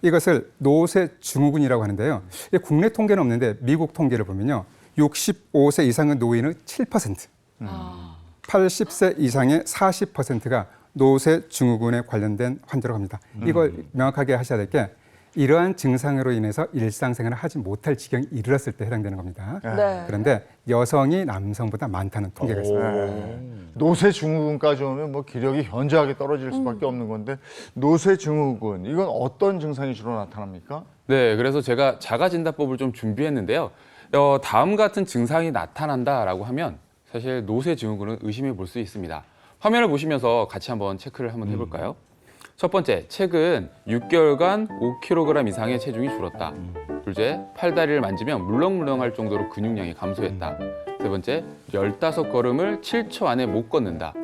이것을 노쇠 증후군이라고 하는데요. 국내 통계는 없는데 미국 통계를 보면요, 65세 이상의 노인의 7%, 80세 이상의 40%가 노쇠 증후군에 관련된 환자라고 합니다. 이걸 명확하게 하셔야 될 게 이러한 증상으로 인해서 일상생활을 하지 못할 지경에 이르렀을 때 해당되는 겁니다. 네. 그런데 여성이 남성보다 많다는 통계가 있습니다. 노쇠 증후군까지 오면 뭐 기력이 현저하게 떨어질 수밖에 없는 건데, 노쇠 증후군, 이건 어떤 증상이 주로 나타납니까? 네, 그래서 제가 자가진단법을 좀 준비했는데요. 다음 같은 증상이 나타난다라고 하면 사실 노쇠 증후군은 의심해 볼 수 있습니다. 화면을 보시면서 같이 한번 체크를 한번 해볼까요? 첫 번째, 최근 6개월간 5kg 이상의 체중이 줄었다. 둘째, 팔다리를 만지면 물렁물렁할 정도로 근육량이 감소했다. 세 번째, 15걸음을 7초 안에 못 걷는다.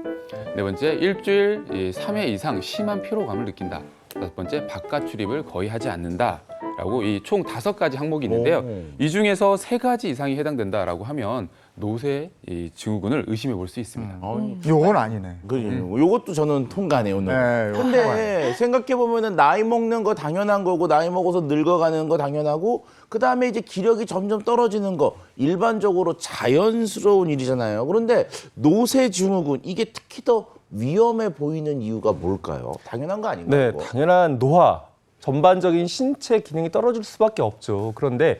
네 번째, 일주일 3회 이상 심한 피로감을 느낀다. 다섯 번째, 바깥 출입을 거의 하지 않는다. 라고 이 총 5가지 항목이 있는데요. 이 중에서 3가지 이상이 해당된다라고 하면 노쇠 증후군을 의심해 볼 수 있습니다. 요건 아니네. 요것도 저는 통과네, 오늘. 네, 요거 근데 생각해 보면은 나이 먹는 거 당연한 거고, 나이 먹어서 늙어가는 거 당연하고, 그 다음에 이제 기력이 점점 떨어지는 거 일반적으로 자연스러운 일이잖아요. 그런데 노쇠 증후군, 이게 특히 더 위험해 보이는 이유가 뭘까요? 당연한 거 아닌가요? 네, 당연한 노화, 전반적인 신체 기능이 떨어질 수밖에 없죠. 그런데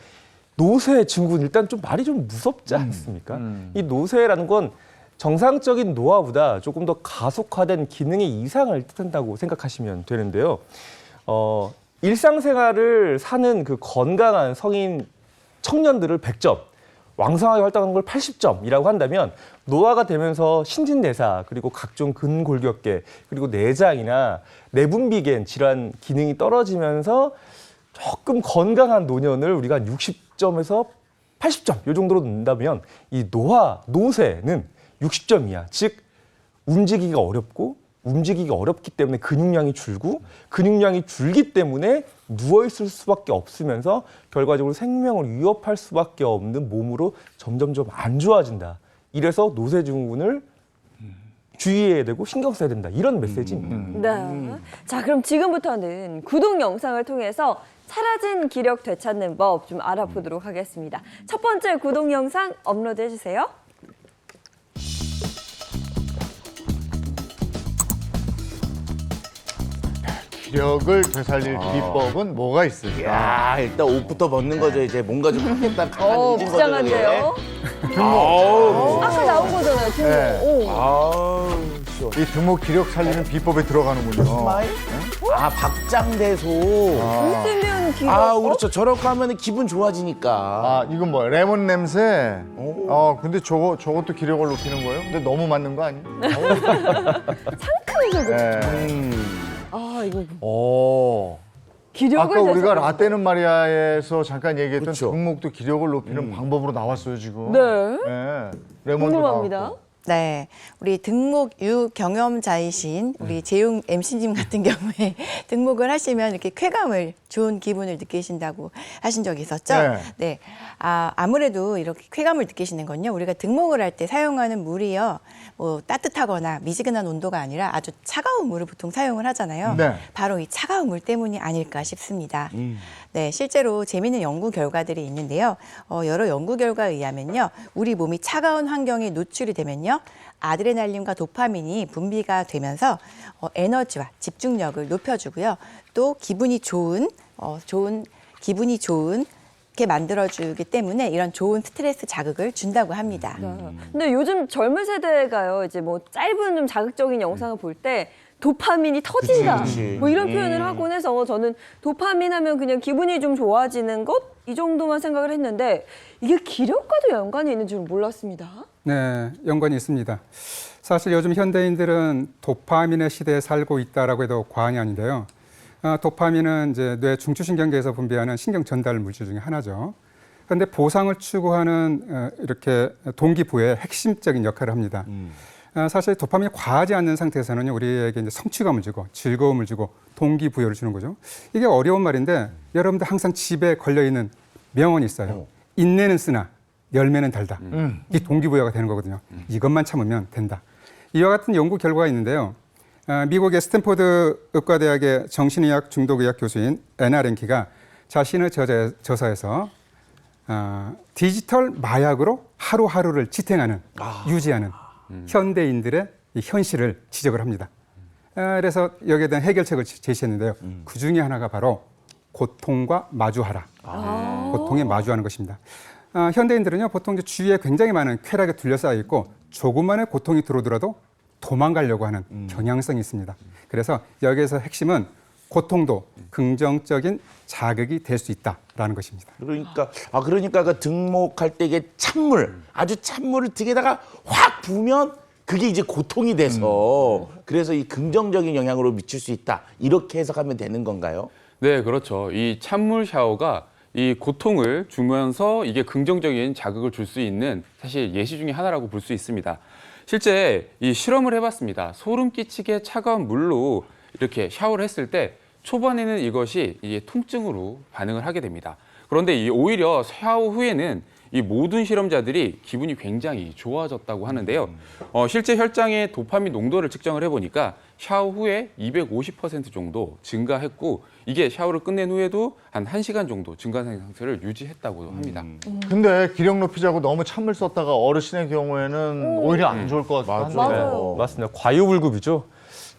노쇠 증후군, 일단 좀 말이 좀 무섭지 않습니까? 이 노쇠라는 건 정상적인 노화보다 조금 더 가속화된 기능의 이상을 뜻한다고 생각하시면 되는데요. 일상생활을 사는 그 건강한 성인 청년들을 100점, 왕성하게 활동한 걸 80점이라고 한다면 노화가 되면서 신진대사 그리고 각종 근골격계 그리고 내장이나 내분비계 질환 기능이 떨어지면서 조금 건강한 노년을 우리가 한 60점에서 80점 이 정도로 넣는다면 이 노쇠는 60점 이하, 즉 움직이기가 어렵고 움직이기 어렵기 때문에 근육량이 줄고 근육량이 줄기 때문에 누워있을 수밖에 없으면서 결과적으로 생명을 위협할 수밖에 없는 몸으로 점점점 안 좋아진다. 이래서 노쇠 증후군을 주의해야 되고 신경 써야 된다. 이런 메시지입니다. 네. 자, 그럼 지금부터는 구독 영상을 통해서 사라진 기력 되찾는 법 좀 알아보도록 하겠습니다. 첫 번째 구독 영상 업로드 해주세요. 기력을 되살릴 비법은 뭐가 있을까? 야, 일단 옷부터 벗는 거죠. 이제 뭔가 좀 하겠다는 가만히 있는 거죠. 부장한데요. 아까 나온 거잖아요, 등록. 네. 오. 아우, 시원. 이 등목 기력 살리는 비법에 들어가는군요. 아, 박장대소. 웃으면 기력. 그렇죠. 저렇게 하면 기분 좋아지니까. 아, 이건 뭐야? 레몬 냄새. 오. 근데 저것도 기력을 높이는 거예요? 근데 너무 맞는 거 아니에요? 상큼해서 그래. 네. 아, 이거 오. 기력을 아까 우리가 되살리는 라떼는 마리아에서 잠깐 얘기했던 그렇죠. 등목도 기력을 높이는 방법으로 나왔어요, 지금. 네. 네. 레몬도 궁금합니다. 나왔고. 네, 우리 등목 유경험자이신 우리 재용 MC님 같은 경우에 등목을 하시면 이렇게 쾌감을, 좋은 기분을 느끼신다고 하신 적이 있었죠. 네. 네, 아무래도 이렇게 쾌감을 느끼시는 건요, 우리가 등목을 할 때 사용하는 물이요, 뭐 따뜻하거나 미지근한 온도가 아니라 아주 차가운 물을 보통 사용을 하잖아요. 네. 바로 이 차가운 물 때문이 아닐까 싶습니다. 네, 실제로 재미있는 연구 결과들이 있는데요. 여러 연구 결과에 의하면요, 우리 몸이 차가운 환경에 노출이 되면요, 아드레날린과 도파민이 분비가 되면서 에너지와 집중력을 높여주고요. 또 기분이 좋은 게 만들어주기 때문에 이런 좋은 스트레스 자극을 준다고 합니다. 근데 요즘 젊은 세대가요, 이제 뭐 짧은 좀 자극적인 영상을 볼 때 도파민이 터진다. 그치. 뭐 이런 표현을 하곤 해서 저는 도파민 하면 그냥 기분이 좀 좋아지는 것? 이 정도만 생각을 했는데 이게 기력과도 연관이 있는 줄은 몰랐습니다. 네, 연관이 있습니다. 사실 요즘 현대인들은 도파민의 시대에 살고 있다라고 해도 과언이 아닌데요. 도파민은 이제 뇌 중추신경계에서 분비하는 신경 전달 물질 중에 하나죠. 그런데 보상을 추구하는 이렇게 동기부여의 핵심적인 역할을 합니다. 사실 도파민이 과하지 않는 상태에서는 우리에게 이제 성취감을 주고 즐거움을 주고 동기부여를 주는 거죠. 이게 어려운 말인데 여러분들 항상 집에 걸려 있는 명언이 있어요. 인내는 쓰나 열매는 달다. 이게 동기부여가 되는 거거든요. 이것만 참으면 된다. 이와 같은 연구 결과가 있는데요. 미국의 스탠포드 의과대학의 정신의학 중독의학 교수인 애나 랭키가 자신의 저서에서 디지털 마약으로 하루하루를 지탱하는, 유지하는 현대인들의 이 현실을 지적을 합니다. 그래서 여기에 대한 해결책을 제시했는데요. 그 중에 하나가 바로 고통과 마주하라. 고통에 마주하는 것입니다. 현대인들은요, 보통 이제 주위에 굉장히 많은 쾌락에 둘러싸여 있고 조금만의 고통이 들어오더라도 도망가려고 하는 경향성이 있습니다. 그래서 여기에서 핵심은 고통도 긍정적인 자극이 될 수 있다라는 것입니다. 그러니까 그 등목할 때 이게 아주 찬물을 등에다가 확 부으면 그게 이제 고통이 돼서 그래서 이 긍정적인 영향으로 미칠 수 있다. 이렇게 해석하면 되는 건가요? 네, 그렇죠. 이 찬물 샤워가 이 고통을 주면서 이게 긍정적인 자극을 줄 수 있는 사실 예시 중에 하나라고 볼 수 있습니다. 실제 이 실험을 해봤습니다. 소름 끼치게 차가운 물로 이렇게 샤워를 했을 때 초반에는 이것이 이게 통증으로 반응을 하게 됩니다. 그런데 오히려 샤워 후에는 이 모든 실험자들이 기분이 굉장히 좋아졌다고 하는데요. 실제 혈장의 도파민 농도를 측정을 해보니까 샤워 후에 250% 정도 증가했고 이게 샤워를 끝낸 후에도 한 1시간 정도 증가한 상태를 유지했다고 합니다. 근데 기력 높이자고 너무 찬물 썼다가 어르신의 경우에는 오히려 안 좋을 것 같아요. 맞아요. 맞습니다. 과유불급이죠.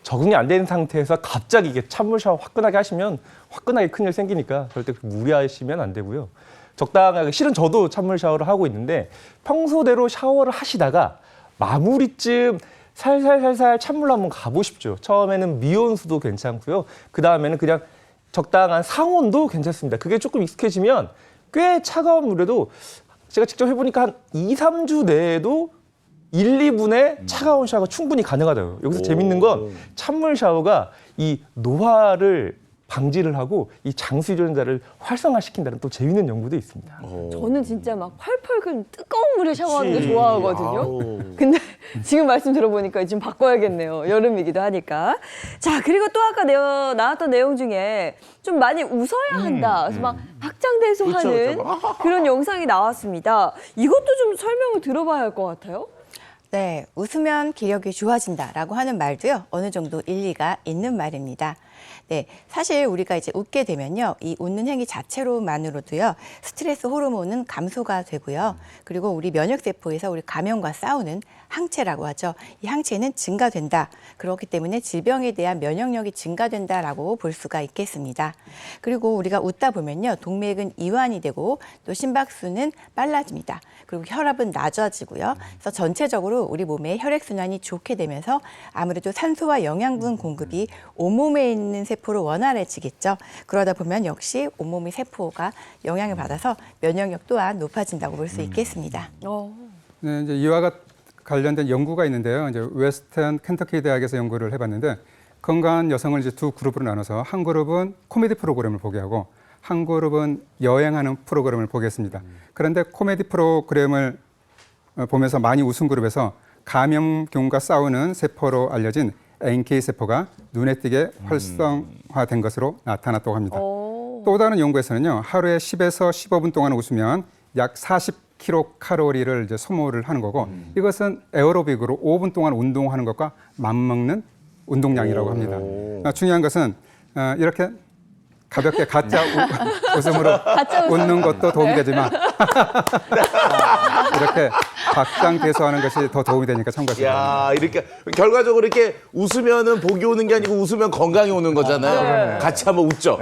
적응이 안 된 상태에서 갑자기 이게 찬물 샤워 화끈하게 하시면 화끈하게 큰일 생기니까 절대 무리하시면 안 되고요. 적당하게, 실은 저도 찬물 샤워를 하고 있는데 평소대로 샤워를 하시다가 마무리쯤 살살 찬물로 한번 가보십시오. 처음에는 미온수도 괜찮고요. 그 다음에는 그냥 적당한 상온도 괜찮습니다. 그게 조금 익숙해지면 꽤 차가운 물에도 제가 직접 해보니까 한 2, 3주 내에도 1, 2분의 차가운 샤워가 충분히 가능하다고요. 여기서 재밌는 건 찬물 샤워가 이 노화를 방지를 하고 이 장수 유전자를 활성화시킨다는 또 재밌는 연구도 있습니다. 저는 진짜 막 펄펄 끓는 뜨거운 물에 샤워하는 거 좋아하거든요. 근데 지금 말씀 들어보니까 지금 바꿔야겠네요. 여름이기도 하니까. 자, 그리고 또 아까 나왔던 내용 중에 좀 많이 웃어야 한다. 그래서 막 박장대소하는 그런 영상이 나왔습니다. 이것도 좀 설명을 들어봐야 할 것 같아요. 네, 웃으면 기력이 좋아진다라고 하는 말도요, 어느 정도 일리가 있는 말입니다. 네, 사실 우리가 이제 웃게 되면요, 이 웃는 행위 자체로만으로도요, 스트레스 호르몬은 감소가 되고요, 그리고 우리 면역세포에서 우리 감염과 싸우는 항체라고 하죠. 이 항체는 증가된다. 그렇기 때문에 질병에 대한 면역력이 증가된다라고 볼 수가 있겠습니다. 그리고 우리가 웃다 보면요, 동맥은 이완이 되고 또 심박수는 빨라집니다. 그리고 혈압은 낮아지고요. 그래서 전체적으로 우리 몸의 혈액순환이 좋게 되면서 아무래도 산소와 영양분 공급이 온몸에 있는 세포로 원활해지겠죠. 그러다 보면 역시 온몸의 세포가 영향을 받아서 면역력 또한 높아진다고 볼 수 있겠습니다. 네, 이제 이와 관련된 연구가 있는데요. 이제 웨스턴 켄터키 대학에서 연구를 해봤는데 건강한 여성을 이제 두 그룹으로 나눠서 한 그룹은 코미디 프로그램을 보게 하고 한 그룹은 여행하는 프로그램을 보게 했습니다. 그런데 코미디 프로그램을 보면서 많이 웃은 그룹에서 감염균과 싸우는 세포로 알려진 NK 세포가 눈에 띄게 활성화된 것으로 나타났다고 합니다. 또 다른 연구에서는요, 하루에 10에서 15분 동안 웃으면 약 40kcal 이제 소모를 하는 거고, 이것은 에어로빅으로 5분 동안 운동하는 것과 맞먹는 운동량이라고 합니다. 중요한 것은 이렇게 가볍게 가짜 웃음으로 웃는 것도 도움이 되지만 이렇게 박장대소하는 것이 더 도움이 되니까 참고하시기 바랍니다. 야, 이렇게 결과적으로 이렇게 웃으면은 복이 오는 게 아니고 웃으면 건강이 오는 거잖아요. 같이 한번 웃죠.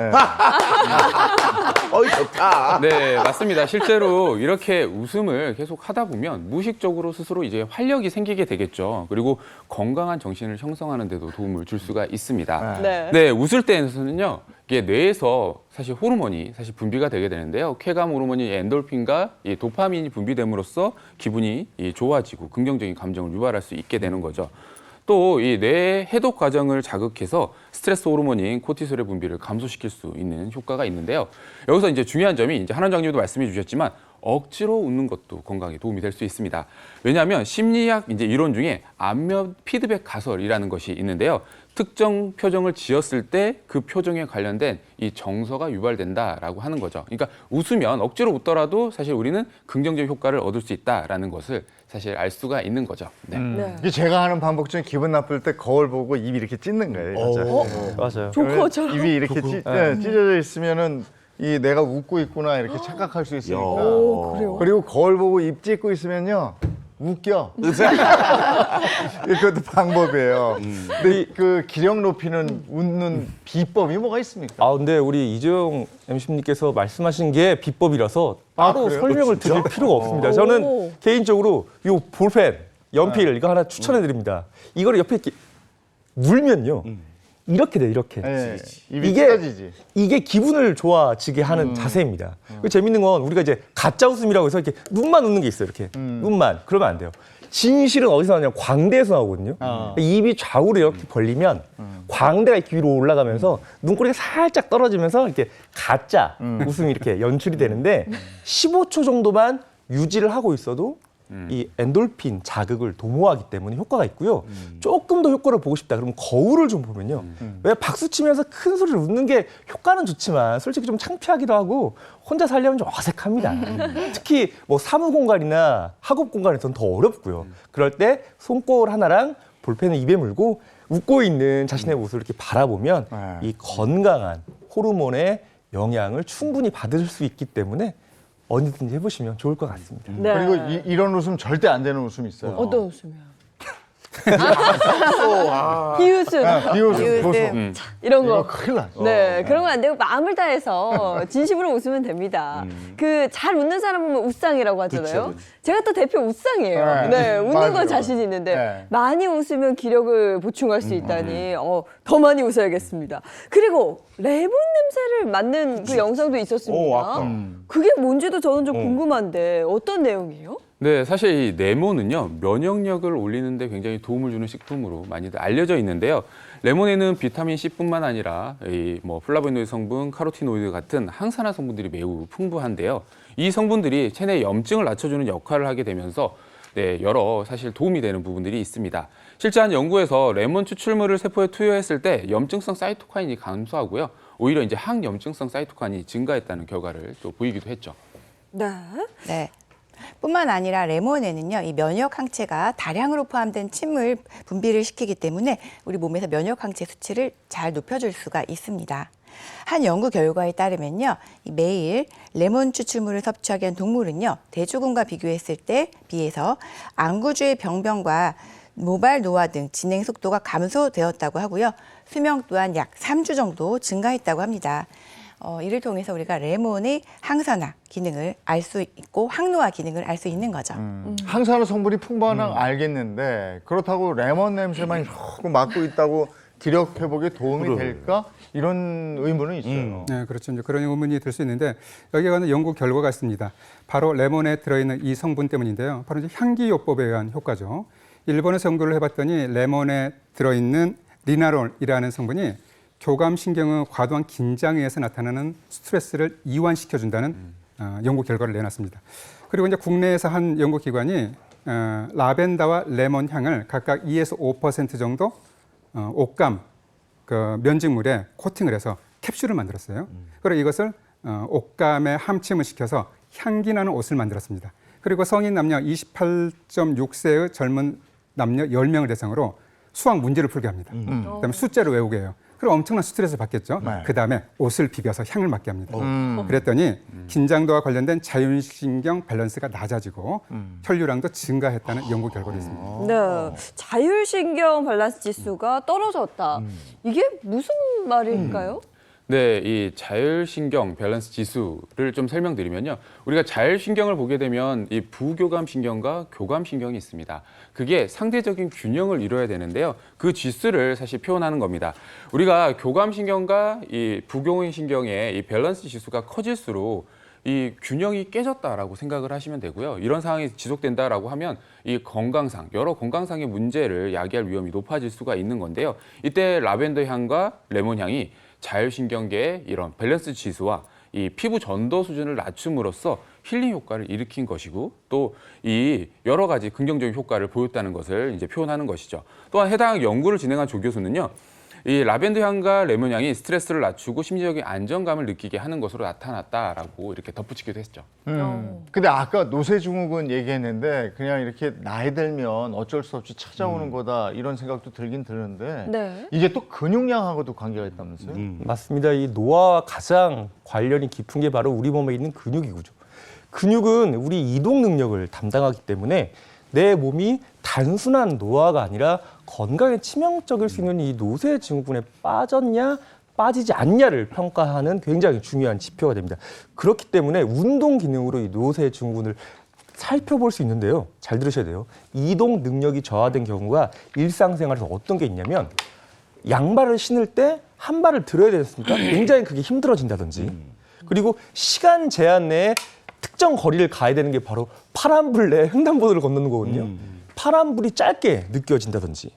어이 좋다. 네, 맞습니다. 실제로 이렇게 웃음을 계속 하다 보면 무의식적으로 스스로 이제 활력이 생기게 되겠죠. 그리고 건강한 정신을 형성하는 데도 도움을 줄 수가 있습니다. 네. 네, 웃을 때에서는요, 이게 뇌에서 사실 호르몬이 사실 분비가 되게 되는데요. 쾌감 호르몬이 엔돌핀과 이 도파민이 분비됨으로써 기분이 좋아지고 긍정적인 감정을 유발할 수 있게 되는 거죠. 또 이 뇌 해독 과정을 자극해서 스트레스 호르몬인 코티솔의 분비를 감소시킬 수 있는 효과가 있는데요. 여기서 이제 중요한 점이 이제 한원장님도 말씀해 주셨지만 억지로 웃는 것도 건강에 도움이 될 수 있습니다. 왜냐하면 심리학 이제 이론 중에 안면 피드백 가설이라는 것이 있는데요. 특정 표정을 지었을 때 그 표정에 관련된 이 정서가 유발된다라고 하는 거죠. 그러니까 웃으면 억지로 웃더라도 사실 우리는 긍정적 효과를 얻을 수 있다라는 것을 사실 알 수가 있는 거죠. 네. 이게 제가 하는 방법 중에 기분 나쁠 때 거울 보고 입이 이렇게 찢는 거예요. 진짜. 맞아요. 조커처럼. 입이 이렇게 찢어져 있으면은 이 내가 웃고 있구나 이렇게 착각할 수 있으니까. 그래요? 그리고 거울 보고 입 찢고 있으면요, 웃겨. 이것도 방법이에요. 근데 그 기력 높이는 웃는 비법이 뭐가 있습니까? 아, 근데 우리 이재용 MC님께서 말씀하신 게 비법이라서 따로 그래요? 설명을 드릴 필요가 없습니다. 저는 개인적으로 이 볼펜, 연필 이거 하나 추천해 드립니다. 이거를 옆에 이렇게 물면요. 이렇게 돼, 이렇게. 네, 입이 이게 찢어지지. 이게 기분을 좋아지게 하는 자세입니다. 그리고 재밌는 건 우리가 이제 가짜 웃음이라고 해서 이렇게 눈만 웃는 게 있어요. 이렇게 눈만. 그러면 안 돼요. 진실은 어디서 나오냐면 광대에서 나오거든요. 입이 좌우로 이렇게 벌리면 광대가 이렇게 위로 올라가면서 눈꼬리가 살짝 떨어지면서 이렇게 가짜 웃음이 이렇게 연출이 되는데 15초 정도만 유지를 하고 있어도 이 엔돌핀 자극을 도모하기 때문에 효과가 있고요. 조금 더 효과를 보고 싶다 그러면 거울을 좀 보면요. 왜 박수 치면서 큰 소리를 웃는 게 효과는 좋지만 솔직히 좀 창피하기도 하고 혼자 살려면 좀 어색합니다. 특히 뭐 사무 공간이나 학업 공간에서는 더 어렵고요. 그럴 때 손거울 하나랑 볼펜을 입에 물고 웃고 있는 자신의 모습을 이렇게 바라보면 이 건강한 호르몬의 영향을 충분히 받을 수 있기 때문에 언제든지 해보시면 좋을 것 같습니다. 네. 그리고 이런 웃음 절대 안 되는 웃음이 있어요. 어떤 웃음이요? 비웃음 비웃음, 보소. 이런 이거 거. 큰일 났어. 네, 그런 거 안 되고 마음을 다해서 진심으로 웃으면 됩니다. 그 잘 웃는 사람 보면 웃상이라고 하잖아요. 그쵸. 제가 또 대표 웃상이에요. 네, 네, 웃는 맞아요. 건 자신 있는데 네. 많이 웃으면 기력을 보충할 수 있다니 더 많이 웃어야겠습니다. 그리고 레몬 냄새를 맡는 그 영상도 있었습니다. 아까. 그게 뭔지도 저는 좀 궁금한데 어떤 내용이에요? 네, 사실 이 레몬은요, 면역력을 올리는데 굉장히 도움을 주는 식품으로 많이들 알려져 있는데요. 레몬에는 비타민 C뿐만 아니라 이 플라보노이드 성분, 카로티노이드 같은 항산화 성분들이 매우 풍부한데요. 이 성분들이 체내 염증을 낮춰주는 역할을 하게 되면서 여러 사실 도움이 되는 부분들이 있습니다. 실제 한 연구에서 레몬 추출물을 세포에 투여했을 때 염증성 사이토카인이 감소하고요. 오히려 이제 항염증성 사이토카인이 증가했다는 결과를 또 보이기도 했죠. 네. 네. 뿐만 아니라 레몬에는요, 이 면역 항체가 다량으로 포함된 침을 분비를 시키기 때문에 우리 몸에서 면역 항체 수치를 잘 높여줄 수가 있습니다. 한 연구 결과에 따르면요, 이 매일 레몬 추출물을 섭취하게 한 동물은요, 대조군과 비교했을 때 비해서 안구주의 병변과 모발 노화 등 진행 속도가 감소되었다고 하고요, 수명 또한 약 3주 정도 증가했다고 합니다. 이를 통해서 우리가 레몬의 항산화 기능을 알 수 있고 항노화 기능을 알 수 있는 거죠. 항산화 성분이 풍부한 건 알겠는데 그렇다고 레몬 냄새만 조금 맡고 있다고 기력 회복에 도움이 될까? 이런 의문은 있어요. 네, 그렇죠. 이제 그런 의문이 들 수 있는데 여기에 관한 연구 결과가 있습니다. 바로 레몬에 들어있는 이 성분 때문인데요. 바로 이제 향기요법에 의한 효과죠. 일본에서 연구를 해봤더니 레몬에 들어있는 리나롤이라는 성분이 교감신경의 과도한 긴장에 의해서 나타나는 스트레스를 이완시켜준다는 연구 결과를 내놨습니다. 그리고 이제 국내에서 한 연구기관이 라벤더와 레몬 향을 각각 2에서 5% 정도 옷감 그 면직물에 코팅을 해서 캡슐을 만들었어요. 그리고 이것을 옷감에 함침을 시켜서 향기 나는 옷을 만들었습니다. 그리고 성인 남녀 28.6세의 젊은 남녀 10명을 대상으로 수학 문제를 풀게 합니다. 그다음에 숫자를 외우게 해요. 그럼 엄청난 스트레스를 받겠죠. 네. 그다음에 옷을 비벼서 향을 맡게 합니다. 그랬더니 긴장도와 관련된 자율신경 밸런스가 낮아지고 혈류량도 증가했다는 연구 결과도 있습니다. 네, 자율신경 밸런스 지수가 떨어졌다. 이게 무슨 말일까요? 네, 이 자율신경 밸런스 지수를 좀 설명드리면요. 우리가 자율신경을 보게 되면 이 부교감신경과 교감신경이 있습니다. 그게 상대적인 균형을 이뤄야 되는데요. 그 지수를 사실 표현하는 겁니다. 우리가 교감신경과 이 부교감신경의 이 밸런스 지수가 커질수록 이 균형이 깨졌다라고 생각을 하시면 되고요. 이런 상황이 지속된다라고 하면 이 건강상, 여러 건강상의 문제를 야기할 위험이 높아질 수가 있는 건데요. 이때 라벤더 향과 레몬 향이 자율신경계의 이런 밸런스 지수와 이 피부 전도 수준을 낮춤으로써 힐링 효과를 일으킨 것이고 또 이 여러 가지 긍정적인 효과를 보였다는 것을 이제 표현하는 것이죠. 또한 해당 연구를 진행한 조 교수는요. 이 라벤더 향과 레몬 향이 스트레스를 낮추고 심리적인 안정감을 느끼게 하는 것으로 나타났다라고 이렇게 덧붙이기도 했죠. 근데 아까 노쇠증후군 얘기했는데 그냥 이렇게 나이 들면 어쩔 수 없이 찾아오는 거다 이런 생각도 들긴 드는데 네. 이게 또 근육량하고도 관계가 있다면서요? 맞습니다. 이 노화와 가장 관련이 깊은 게 바로 우리 몸에 있는 근육이죠. 근육은 우리 이동 능력을 담당하기 때문에 내 몸이 단순한 노화가 아니라 건강에 치명적일 수 있는 이 노쇠 증후군에 빠졌냐 빠지지 않냐를 평가하는 굉장히 중요한 지표가 됩니다. 그렇기 때문에 운동 기능으로 이 노쇠 증후군을 살펴볼 수 있는데요. 잘 들으셔야 돼요. 이동 능력이 저하된 경우가 일상생활에서 어떤 게 있냐면 양발을 신을 때 한 발을 들어야 되지 않습니까? 굉장히 그게 힘들어진다든지 그리고 시간 제한 내에 특정 거리를 가야 되는 게 바로 파란불 내에 횡단보도를 건너는 거거든요. 파란불이 짧게 느껴진다든지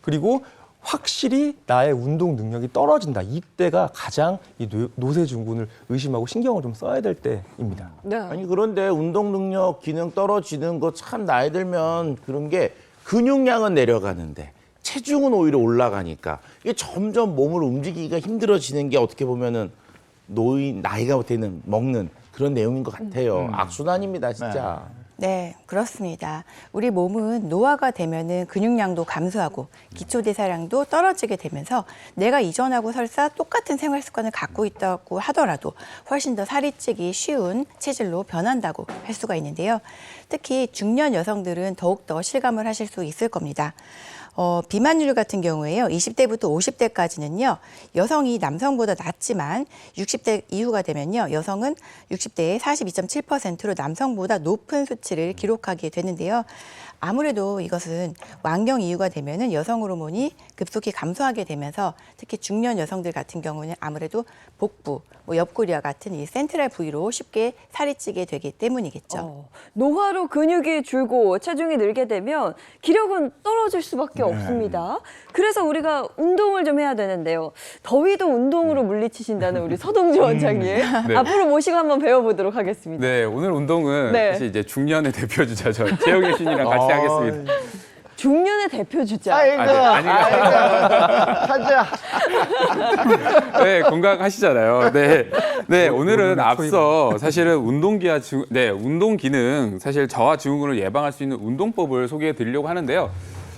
그리고 확실히 나의 운동 능력이 떨어진다. 이때가 가장 이 노쇠 증후군을 의심하고 신경을 좀 써야 될 때입니다. 네. 아니 그런데 운동 능력 기능 떨어지는 거 참 나이 들면 그런 게 근육량은 내려가는데 체중은 오히려 올라가니까 이게 점점 몸을 움직이기가 힘들어지는 게 어떻게 보면은 나이가 되는 먹는 그런 내용인 것 같아요. 악순환입니다, 진짜. 네, 그렇습니다. 우리 몸은 노화가 되면은 근육량도 감소하고 기초대사량도 떨어지게 되면서 내가 이전하고 설사 똑같은 생활 습관을 갖고 있다고 하더라도 훨씬 더 살이 찌기 쉬운 체질로 변한다고 할 수가 있는데요. 특히 중년 여성들은 더욱더 실감을 하실 수 있을 겁니다. 비만율 같은 경우에요. 20대부터 50대까지는요. 여성이 남성보다 낮지만 60대 이후가 되면요. 여성은 60대의 42.7%로 남성보다 높은 수치를 기록하게 되는데요. 아무래도 이것은 완경 이후가 되면은 여성 호르몬이 급속히 감소하게 되면서 특히 중년 여성들 같은 경우는 아무래도 복부, 뭐 옆구리와 같은 이 센트럴 부위로 쉽게 살이 찌게 되기 때문이겠죠. 노화로 근육이 줄고 체중이 늘게 되면 기력은 떨어질 수밖에 없습니다. 그래서 우리가 운동을 좀 해야 되는데요. 더위도 운동으로 물리치신다는 우리 서동주 원장님. 네. 앞으로 모시고 한번 배워보도록 하겠습니다. 네, 오늘 운동은 네. 사실 이제 중년의 대표주자 저 최영일 씨랑 같이 하겠습니다. 중년의 대표 주자. 하자. 네, 건강하시잖아요. 네. 네, 오늘은 앞서 사실은 운동 기능, 사실 저하 증후군을 예방할 수 있는 운동법을 소개해 드리려고 하는데요.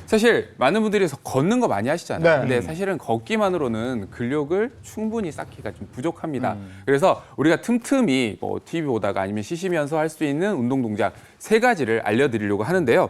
사실 많은 분들이 걷는 거 많이 하시잖아요. 네. 근데 사실은 걷기만으로는 근력을 충분히 쌓기가 좀 부족합니다. 그래서 우리가 틈틈이 뭐 TV 보다가 아니면 쉬시면서 할 수 있는 운동 동작 3가지를 알려드리려고 하는데요.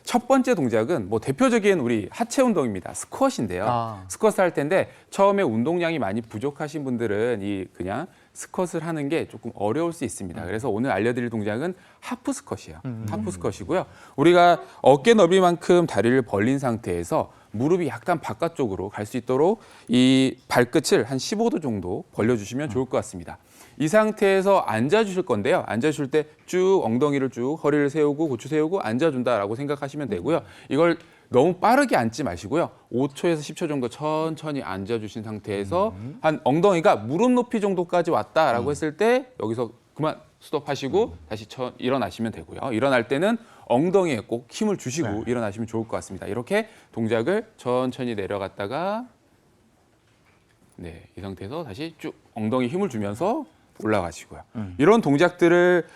첫 번째 동작은 뭐 대표적인 우리 하체 운동입니다. 스쿼트인데요. 스쿼트 할 텐데 처음에 운동량이 많이 부족하신 분들은 이 그냥 스쿼트를 하는 게 조금 어려울 수 있습니다. 그래서 오늘 알려드릴 동작은 하프 스쿼트예요. 하프 스쿼트이고요. 우리가 어깨 너비만큼 다리를 벌린 상태에서 무릎이 약간 바깥쪽으로 갈 수 있도록 이 발끝을 한 15도 정도 벌려주시면 좋을 것 같습니다. 이 상태에서 앉아주실 건데요. 앉아주실 때 쭉 엉덩이를 쭉 허리를 세우고 고추 세우고 앉아준다라고 생각하시면 되고요. 이걸 너무 빠르게 앉지 마시고요. 5초에서 10초 정도 천천히 앉아주신 상태에서 한 엉덩이가 무릎 높이 정도까지 왔다라고 했을 때 여기서 그만 스톱하시고 다시 일어나시면 되고요. 일어날 때는 엉덩이에 꼭 힘을 주시고 일어나시면 좋을 것 같습니다. 이렇게 동작을 천천히 내려갔다가 네, 이 상태에서 다시 쭉 엉덩이 힘을 주면서 올라가시고요. 이런 동작들을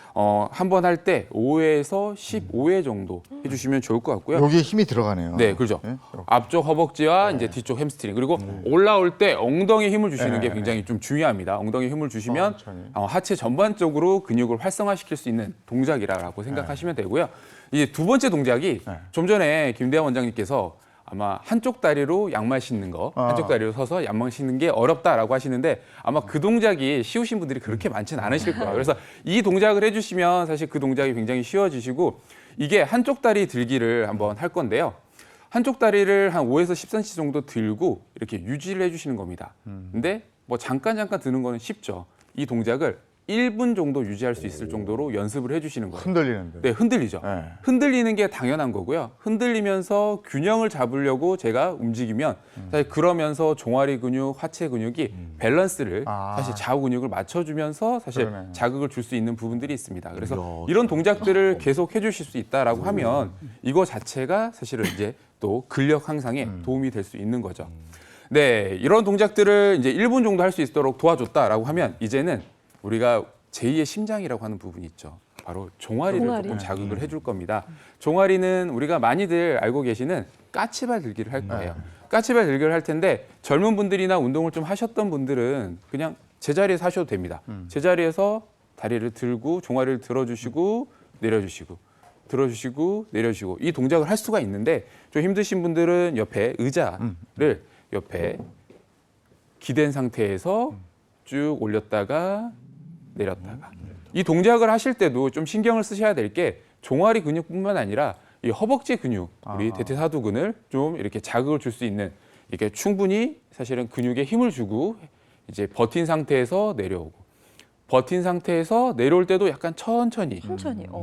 한 번 할 때 5회에서 15회 정도 해주시면 좋을 것 같고요. 여기에 힘이 들어가네요. 네, 그렇죠. 네? 앞쪽 허벅지와 이제 뒤쪽 햄스트링 그리고 올라올 때 엉덩이 힘을 주시는 게 굉장히 좀 중요합니다. 엉덩이 힘을 주시면 하체 전반적으로 근육을 활성화시킬 수 있는 동작이라고 생각하시면 되고요. 이제 두 번째 동작이 좀 전에 김대환 원장님께서 아마 한쪽 다리로 양말 신는 거, 한쪽 다리로 서서 양말 신는 게 어렵다라고 하시는데 아마 그 동작이 쉬우신 분들이 그렇게 많지는 않으실 거예요. 그래서 이 동작을 해주시면 사실 그 동작이 굉장히 쉬워지시고 이게 한쪽 다리 들기를 한번 할 건데요. 한쪽 다리를 한 5에서 10cm 정도 들고 이렇게 유지를 해주시는 겁니다. 근데 뭐 잠깐 드는 거는 쉽죠. 이 동작을 1분 정도 유지할 수 있을 정도로 연습을 해주시는 거예요. 흔들리는데. 네, 흔들리죠. 네. 흔들리는 게 당연한 거고요. 흔들리면서 균형을 잡으려고 제가 움직이면 사실 그러면서 종아리 근육, 하체 근육이 밸런스를 사실 좌우 근육을 맞춰주면서 사실 그러네. 자극을 줄 수 있는 부분들이 있습니다. 그래서 이런 동작들을 계속 해주실 수 있다라고 하면 이거 자체가 사실은 이제 또 근력 향상에 도움이 될 수 있는 거죠. 네, 이런 동작들을 이제 1분 정도 할 수 있도록 도와줬다라고 하면 이제는 우리가 제2의 심장이라고 하는 부분이 있죠. 바로 종아리를 조금 자극을 해줄 겁니다. 종아리는 우리가 많이들 알고 계시는 까치발 들기를 할 거예요. 까치발 들기를 할 텐데 젊은 분들이나 운동을 좀 하셨던 분들은 그냥 제자리에서 하셔도 됩니다. 제자리에서 다리를 들고 종아리를 들어주시고 내려주시고 들어주시고 내려주시고 이 동작을 할 수가 있는데 좀 힘드신 분들은 옆에 의자를 옆에 기댄 상태에서 쭉 올렸다가 내렸다가 이 동작을 하실 때도 좀 신경을 쓰셔야 될 게 종아리 근육뿐만 아니라 이 허벅지 근육, 우리 대퇴사두근을 좀 이렇게 자극을 줄 수 있는 이렇게 충분히 사실은 근육에 힘을 주고 이제 버틴 상태에서 내려오고 버틴 상태에서 내려올 때도 약간 천천히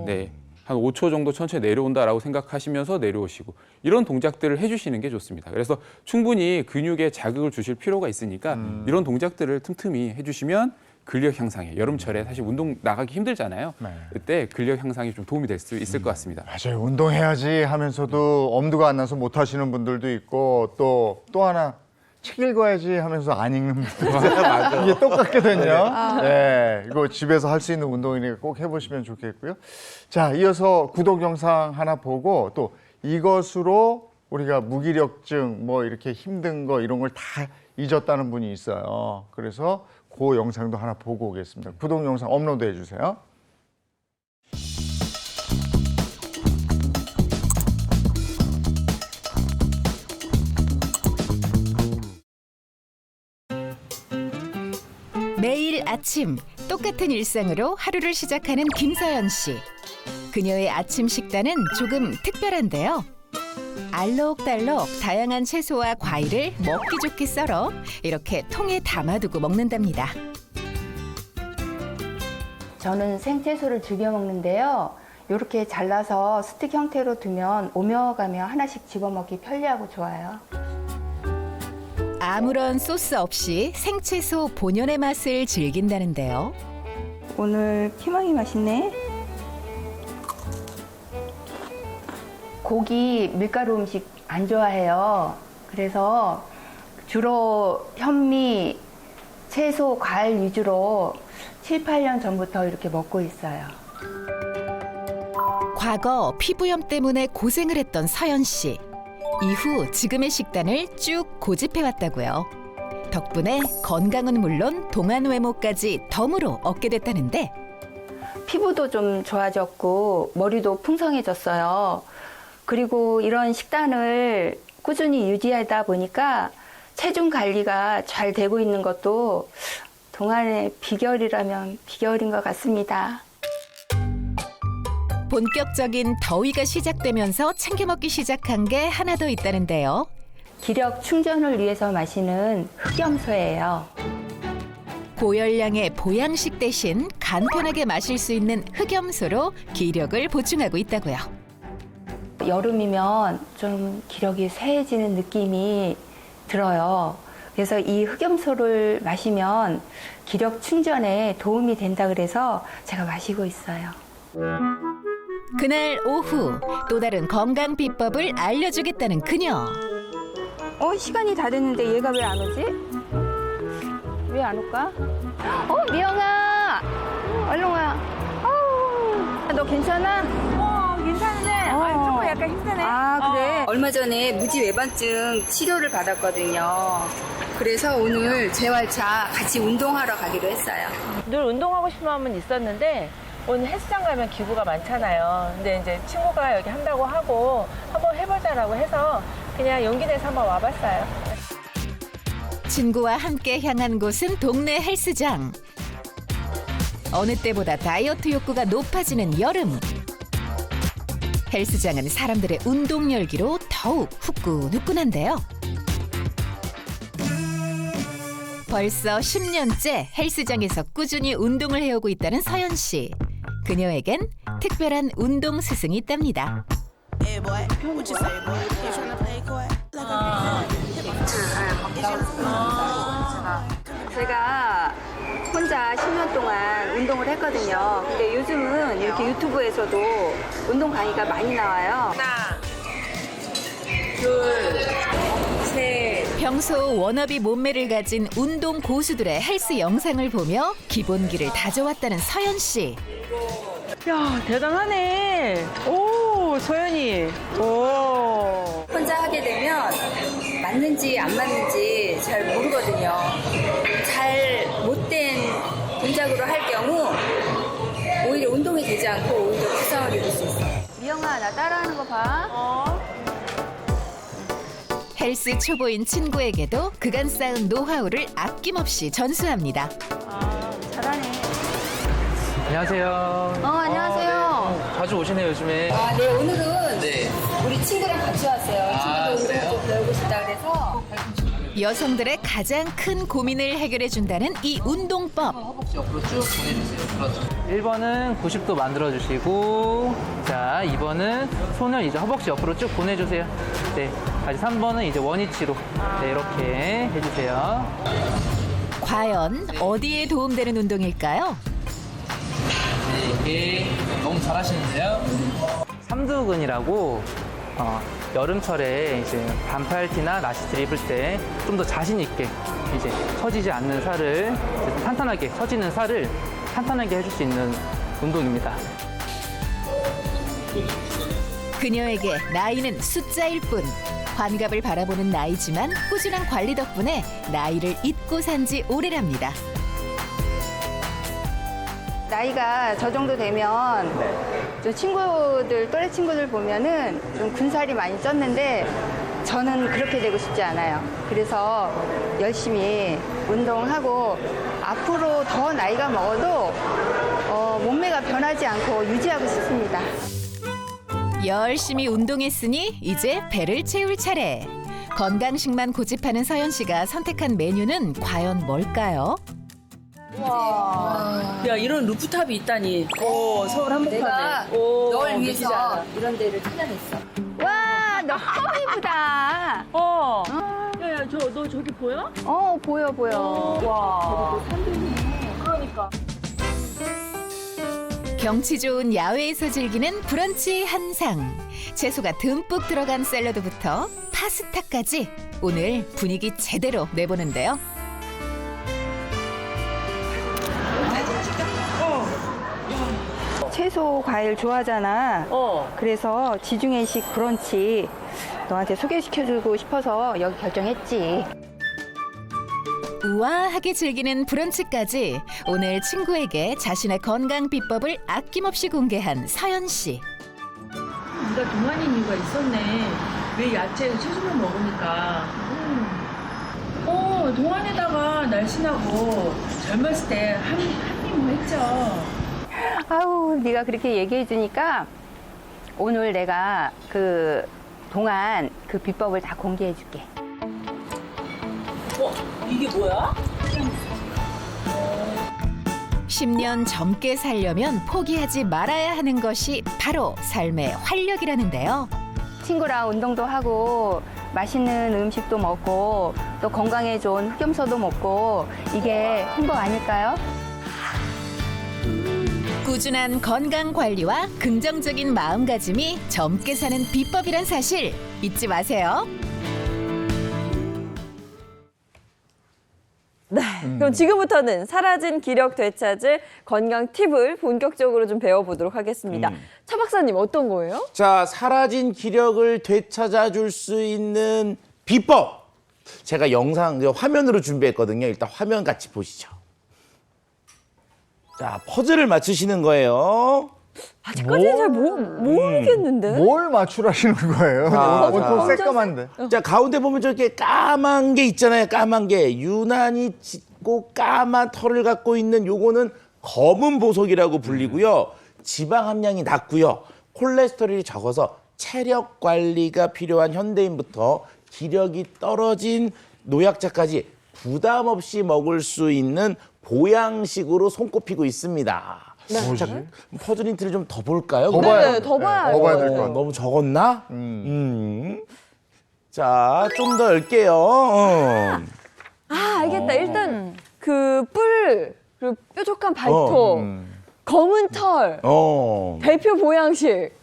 네, 한 5초 정도 천천히 내려온다라고 생각하시면서 내려오시고 이런 동작들을 해주시는 게 좋습니다. 그래서 충분히 근육에 자극을 주실 필요가 있으니까 이런 동작들을 틈틈이 해주시면 근력 향상에 여름철에 사실 운동 나가기 힘들잖아요. 그때 근력 향상에 좀 도움이 될 수 있을 것 같습니다. 맞아요. 운동해야지 하면서도 엄두가 안 나서 못 하시는 분들도 있고 또 하나 책 읽어야지 하면서 안 읽는 분들 이게 똑같거든요. 네, 이거 집에서 할 수 있는 운동이니까 꼭 해보시면 좋겠고요. 자, 이어서 구독 영상 하나 보고 또 이것으로 우리가 무기력증 뭐 이렇게 힘든 거 이런 걸 다 잊었다는 분이 있어요. 그래서 그 영상도 하나 보고 오겠습니다. 구독 영상 업로드 해주세요. 아침 똑같은 일상으로 하루를 시작하는 김서연 씨. 그녀의 아침 식단은 조금 특별한데요. 알록달록 다양한 채소와 과일을 먹기 좋게 썰어 이렇게 통에 담아두고 먹는답니다. 저는 생채소를 즐겨 먹는데요. 이렇게 잘라서 스틱 형태로 두면 오며 가며 하나씩 집어먹기 편리하고 좋아요. 아무런 소스 없이 생채소 본연의 맛을 즐긴다는데요. 오늘 피망이 맛있네. 고기, 밀가루 음식 안 좋아해요. 그래서 주로 현미, 채소, 과일 위주로 7, 8년 전부터 이렇게 먹고 있어요. 과거 피부염 때문에 고생을 했던 서연 씨. 이후 지금의 식단을 쭉 고집해왔다고요. 덕분에 건강은 물론 동안 외모까지 덤으로 얻게 됐다는데 피부도 좀 좋아졌고 머리도 풍성해졌어요. 그리고 이런 식단을 꾸준히 유지하다 보니까 체중 관리가 잘 되고 있는 것도 동안의 비결이라면 비결인 것 같습니다. 본격적인 더위가 시작되면서 챙겨 먹기 시작한 게 하나 더 있다는데요. 기력 충전을 위해서 마시는 흑염소예요. 고열량의 보양식 대신 간편하게 마실 수 있는 흑염소로 기력을 보충하고 있다고요. 여름이면 좀 기력이 쇠해지는 느낌이 들어요. 그래서 이 흑염소를 마시면 기력 충전에 도움이 된다 그래서 제가 마시고 있어요. 그날 오후 또 다른 건강 비법을 알려주겠다는 그녀. 시간이 다 됐는데 얘가 왜 안 오지? 왜 안 올까? 미영아! 얼른 와. 너 괜찮아? 괜찮은데 조금 약간 힘드네. 그래? 얼마 전에 무지외반증 치료를 받았거든요. 그래서 오늘 재활차 같이 운동하러 가기로 했어요. 늘 운동하고 싶은 마음은 있었는데 오늘 헬스장 가면 기구가 많잖아요. 근데 이제 친구가 여기 한다고 하고 한번 해보자라고 해서 그냥 용기 내서 한번 와봤어요. 친구와 함께 향한 곳은 동네 헬스장. 어느 때보다 다이어트 욕구가 높아지는 여름. 헬스장은 사람들의 운동 열기로 더욱 후끈후끈한데요. 벌써 10년째 헬스장에서 꾸준히 운동을 해오고 있다는 서연 씨. 그녀에겐 특별한 운동 스승이 있답니다. 제가 혼자 10년 동안 운동을 했거든요. 근데 요즘은 이렇게 유튜브에서도 운동 강의가 많이 나와요. 하나, 둘, 셋. 평소 워너비 몸매를 가진 운동 고수들의 헬스 영상을 보며 기본기를 다져왔다는 서연 씨. 야, 대단하네. 오, 소연이. 오. 혼자 하게 되면 맞는지 안 맞는지 잘 모르거든요. 잘 못된 동작으로 할 경우 오히려 운동이 되지 않고 오히려 부상을 입을 수 있어요. 미영아, 나 따라하는 거 봐. 헬스 초보인 친구에게도 그간 쌓은 노하우를 아낌없이 전수합니다. 잘하네. 안녕하세요. 안녕하세요. 자주 오시네요, 요즘에. 네, 오늘은 우리 친구랑 같이 왔어요. 친구도 운동 좀 배우고 싶다 그래서. 여성들의 가장 큰 고민을 해결해준다는 이 운동법. 허벅지 옆으로 쭉 보내주세요. 그렇죠. 1번은 90도 만들어주시고, 자, 2번은 손을 이제 허벅지 옆으로 쭉 보내주세요. 네. 다시 3번은 이제 원위치로. 네, 이렇게 해주세요. 과연 어디에 도움되는 운동일까요? 네, 이게 너무 잘하시는데요. 삼두근이라고, 여름철에 이제 반팔티나 나시티를 입을 때 좀 더 자신 있게 이제 처지지 않는 살을 탄탄하게 처지는 살을 탄탄하게 해줄 수 있는 운동입니다. 그녀에게 나이는 숫자일 뿐. 환갑을 바라보는 나이지만 꾸준한 관리 덕분에 나이를 잊고 산 지 오래랍니다. 나이가 저 정도 되면 좀 친구들, 또래 친구들 보면은 좀 군살이 많이 쪘는데 저는 그렇게 되고 싶지 않아요. 그래서 열심히 운동하고 앞으로 더 나이가 먹어도 몸매가 변하지 않고 유지하고 싶습니다. 열심히 운동했으니 이제 배를 채울 차례. 건강식만 고집하는 서연 씨가 선택한 메뉴는 과연 뭘까요? 야, 이런 루프탑이 있다니. 서울 한복판에. 내가 널 위해서 이런 데를 찾아냈어. 와, 너무 예쁘다. 야, 너 저기 보여? 보여. 와. 그러니까. 경치 좋은 야외에서 즐기는 브런치 한상. 채소가 듬뿍 들어간 샐러드부터 파스타까지 오늘 분위기 제대로 내보는데요. 채소, 과일 좋아하잖아. 그래서 지중해식 브런치 너한테 소개시켜주고 싶어서 여기 결정했지. 우아하게 즐기는 브런치까지 오늘 친구에게 자신의 건강 비법을 아낌없이 공개한 서연 씨. 네가 동안인 이유가 있었네. 왜 야채, 채소만 먹으니까. 동안에다가 날씬하고 젊었을 때 한 입 했죠. 아우, 네가 그렇게 얘기해주니까 오늘 내가 그 동안 그 비법을 다 공개해줄게. 이게 뭐야? 10년 젊게 살려면 포기하지 말아야 하는 것이 바로 삶의 활력이라는데요. 친구랑 운동도 하고 맛있는 음식도 먹고 또 건강에 좋은 흑염소도 먹고 이게 행복 아닐까요? 꾸준한 건강 관리와 긍정적인 마음가짐이 젊게 사는 비법이란 사실 잊지 마세요. 네, 그럼 지금부터는 사라진 기력 되찾을 건강 팁을 본격적으로 좀 배워보도록 하겠습니다. 차 박사님 어떤 거예요? 자, 사라진 기력을 되찾아줄 수 있는 비법. 제가 화면으로 준비했거든요. 일단 화면 같이 보시죠. 자, 퍼즐을 맞추시는 거예요. 아직까지는 잘 모르겠는데. 뭘 맞추라시는 거예요? 온통 새까만데. 자, 가운데 보면 저렇게 까만 게 있잖아요. 까만 게. 유난히 짙고 까만 털을 갖고 있는 요거는 검은 보석이라고 불리고요. 지방 함량이 낮고요. 콜레스테롤이 적어서 체력 관리가 필요한 현대인부터 기력이 떨어진 노약자까지 부담 없이 먹을 수 있는 보양식으로 손꼽히고 있습니다. 자, 퍼즐 힌트를 좀 더 볼까요? 더 봐야 더 봐요. 더 봐야 될 것 같아요. 너무 적었나? 자, 좀 더 열게요. 알겠다. 일단 그 뿔, 그리고 뾰족한 발톱, 검은 털, 대표 보양식.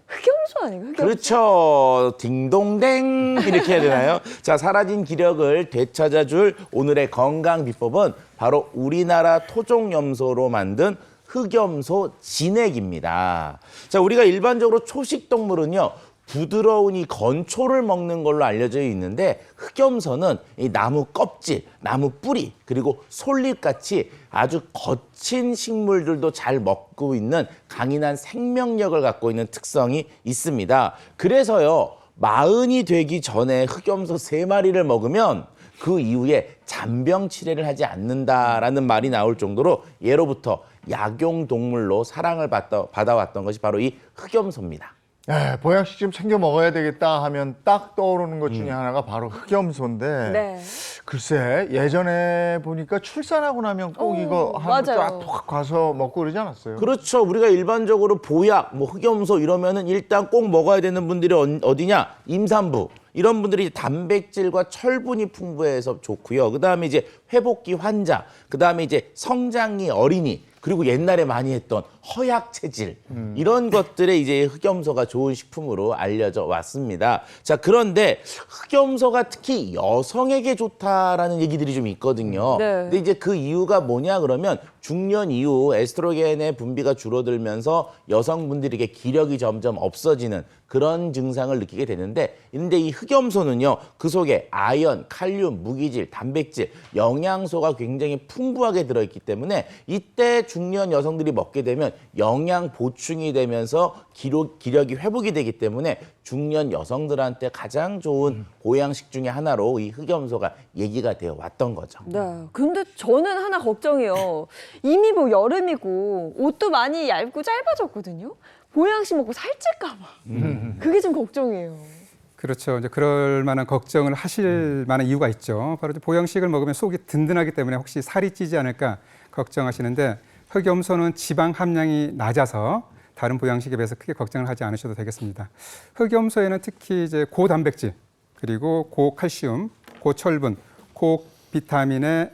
흑염소 아닌가? 흑염소? 그렇죠. 딩동댕 이렇게 해야 되나요? 자, 사라진 기력을 되찾아줄 오늘의 건강 비법은 바로 우리나라 토종염소로 만든 흑염소 진액입니다. 자, 우리가 일반적으로 초식 동물은요, 부드러운 이 건초를 먹는 걸로 알려져 있는데 흑염소는 이 나무 껍질, 나무 뿌리, 그리고 솔잎같이 아주 거친 식물들도 잘 먹고 있는 강인한 생명력을 갖고 있는 특성이 있습니다. 그래서요, 40이 되기 전에 흑염소 3마리를 먹으면 그 이후에 잔병 치레를 하지 않는다라는 말이 나올 정도로 예로부터 약용동물로 사랑을 받아왔던 것이 바로 이 흑염소입니다. 네, 보양식 좀 챙겨 먹어야 되겠다 하면 딱 떠오르는 것 중에 하나가 바로 흑염소인데 네. 글쎄 예전에 보니까 출산하고 나면 꼭 이거 맞아요. 톡 가서 먹고 그러지 않았어요? 그렇죠. 우리가 일반적으로 보약, 흑염소 이러면은 일단 꼭 먹어야 되는 분들이 어디냐? 임산부. 이런 분들이 단백질과 철분이 풍부해서 좋고요. 그다음에 이제 회복기 환자, 그다음에 이제 성장기 어린이, 그리고 옛날에 많이 했던 허약 체질 이런 것들에 이제 흑염소가 좋은 식품으로 알려져 왔습니다. 자, 그런데 흑염소가 특히 여성에게 좋다라는 얘기들이 좀 있거든요. 네. 근데 이제 그 이유가 뭐냐 그러면 중년 이후 에스트로겐의 분비가 줄어들면서 여성분들에게 기력이 점점 없어지는 그런 증상을 느끼게 되는데, 근데 이 흑염소는요, 그 속에 아연, 칼륨, 무기질, 단백질, 영양소가 굉장히 풍부하게 들어있기 때문에 이때 중년 여성들이 먹게 되면 영양 보충이 되면서 기력이 회복이 되기 때문에 중년 여성들한테 가장 좋은 보양식 중에 하나로 이 흑염소가 얘기가 되어 왔던 거죠. 네. 근데 저는 하나 걱정이요. 이미 뭐 여름이고 옷도 많이 얇고 짧아졌거든요. 보양식 먹고 살찔까 봐. 그게 좀 걱정이에요. 그렇죠. 이제 그럴 만한 걱정을 하실 만한 이유가 있죠. 바로 이제 보양식을 먹으면 속이 든든하기 때문에 혹시 살이 찌지 않을까 걱정하시는데 흑염소는 지방 함량이 낮아서 다른 보양식에 비해서 크게 걱정을 하지 않으셔도 되겠습니다. 흑염소에는 특히 이제 고단백질, 그리고 고칼슘, 고철분, 고비타민의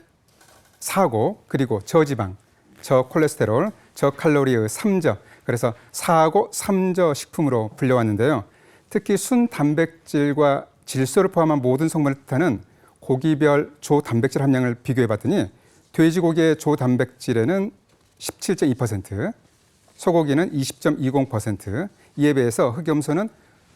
사고, 그리고 저지방, 저콜레스테롤, 저칼로리의 삼저, 그래서 사고 삼저 식품으로 불려왔는데요. 특히 순단백질과 질소를 포함한 모든 성분을 뜻하는 고기별 조단백질 함량을 비교해봤더니 돼지고기의 조단백질에는 17.2%, 소고기는 20.20%, 이에 비해서 흑염소는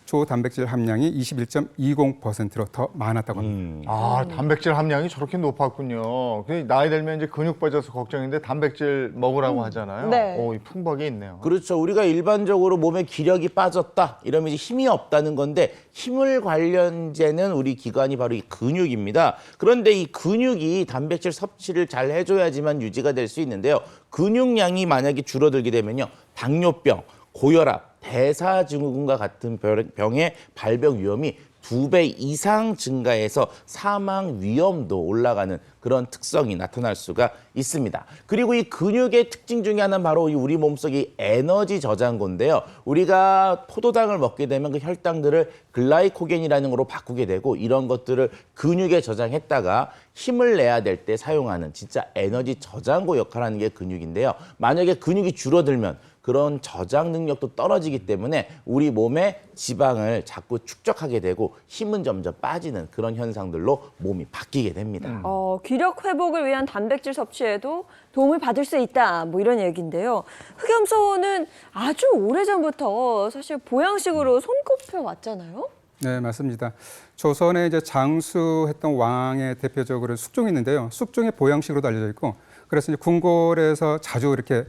조단백질 함량이 21.20%로 더 많았다고 합니다. 아, 단백질 함량이 저렇게 높았군요. 나이 들면 이제 근육 빠져서 걱정인데 단백질 먹으라고 하잖아요. 네. 오, 풍부하게 있네요. 그렇죠. 우리가 일반적으로 몸에 기력이 빠졌다 이러면 이제 힘이 없다는 건데 힘을 관련되는 우리 기관이 바로 이 근육입니다. 그런데 이 근육이 단백질 섭취를 잘 해줘야지만 유지가 될 수 있는데요. 근육량이 만약에 줄어들게 되면요. 당뇨병, 고혈압, 대사증후군과 같은 병의 발병 위험이 2배 이상 증가해서 사망 위험도 올라가는 그런 특성이 나타날 수가 있습니다. 그리고 이 근육의 특징 중에 하나는 바로 우리 몸속의 에너지 저장고인데요. 우리가 포도당을 먹게 되면 그 혈당들을 글라이코겐이라는 걸로 바꾸게 되고 이런 것들을 근육에 저장했다가 힘을 내야 될 때 사용하는 진짜 에너지 저장고 역할을 하는 게 근육인데요. 만약에 근육이 줄어들면 그런 저장 능력도 떨어지기 때문에 우리 몸에 지방을 자꾸 축적하게 되고 힘은 점점 빠지는 그런 현상들로 몸이 바뀌게 됩니다. 기력 회복을 위한 단백질 섭취에도 도움을 받을 수 있다. 뭐 이런 얘기인데요. 흑염소는 아주 오래전부터 사실 보양식으로 손꼽혀 왔잖아요. 네, 맞습니다. 조선에 이제 장수했던 왕의 대표적으로 숙종이 있는데요. 숙종의 보양식으로도 알려져 있고, 그래서 이제 궁궐에서 자주 이렇게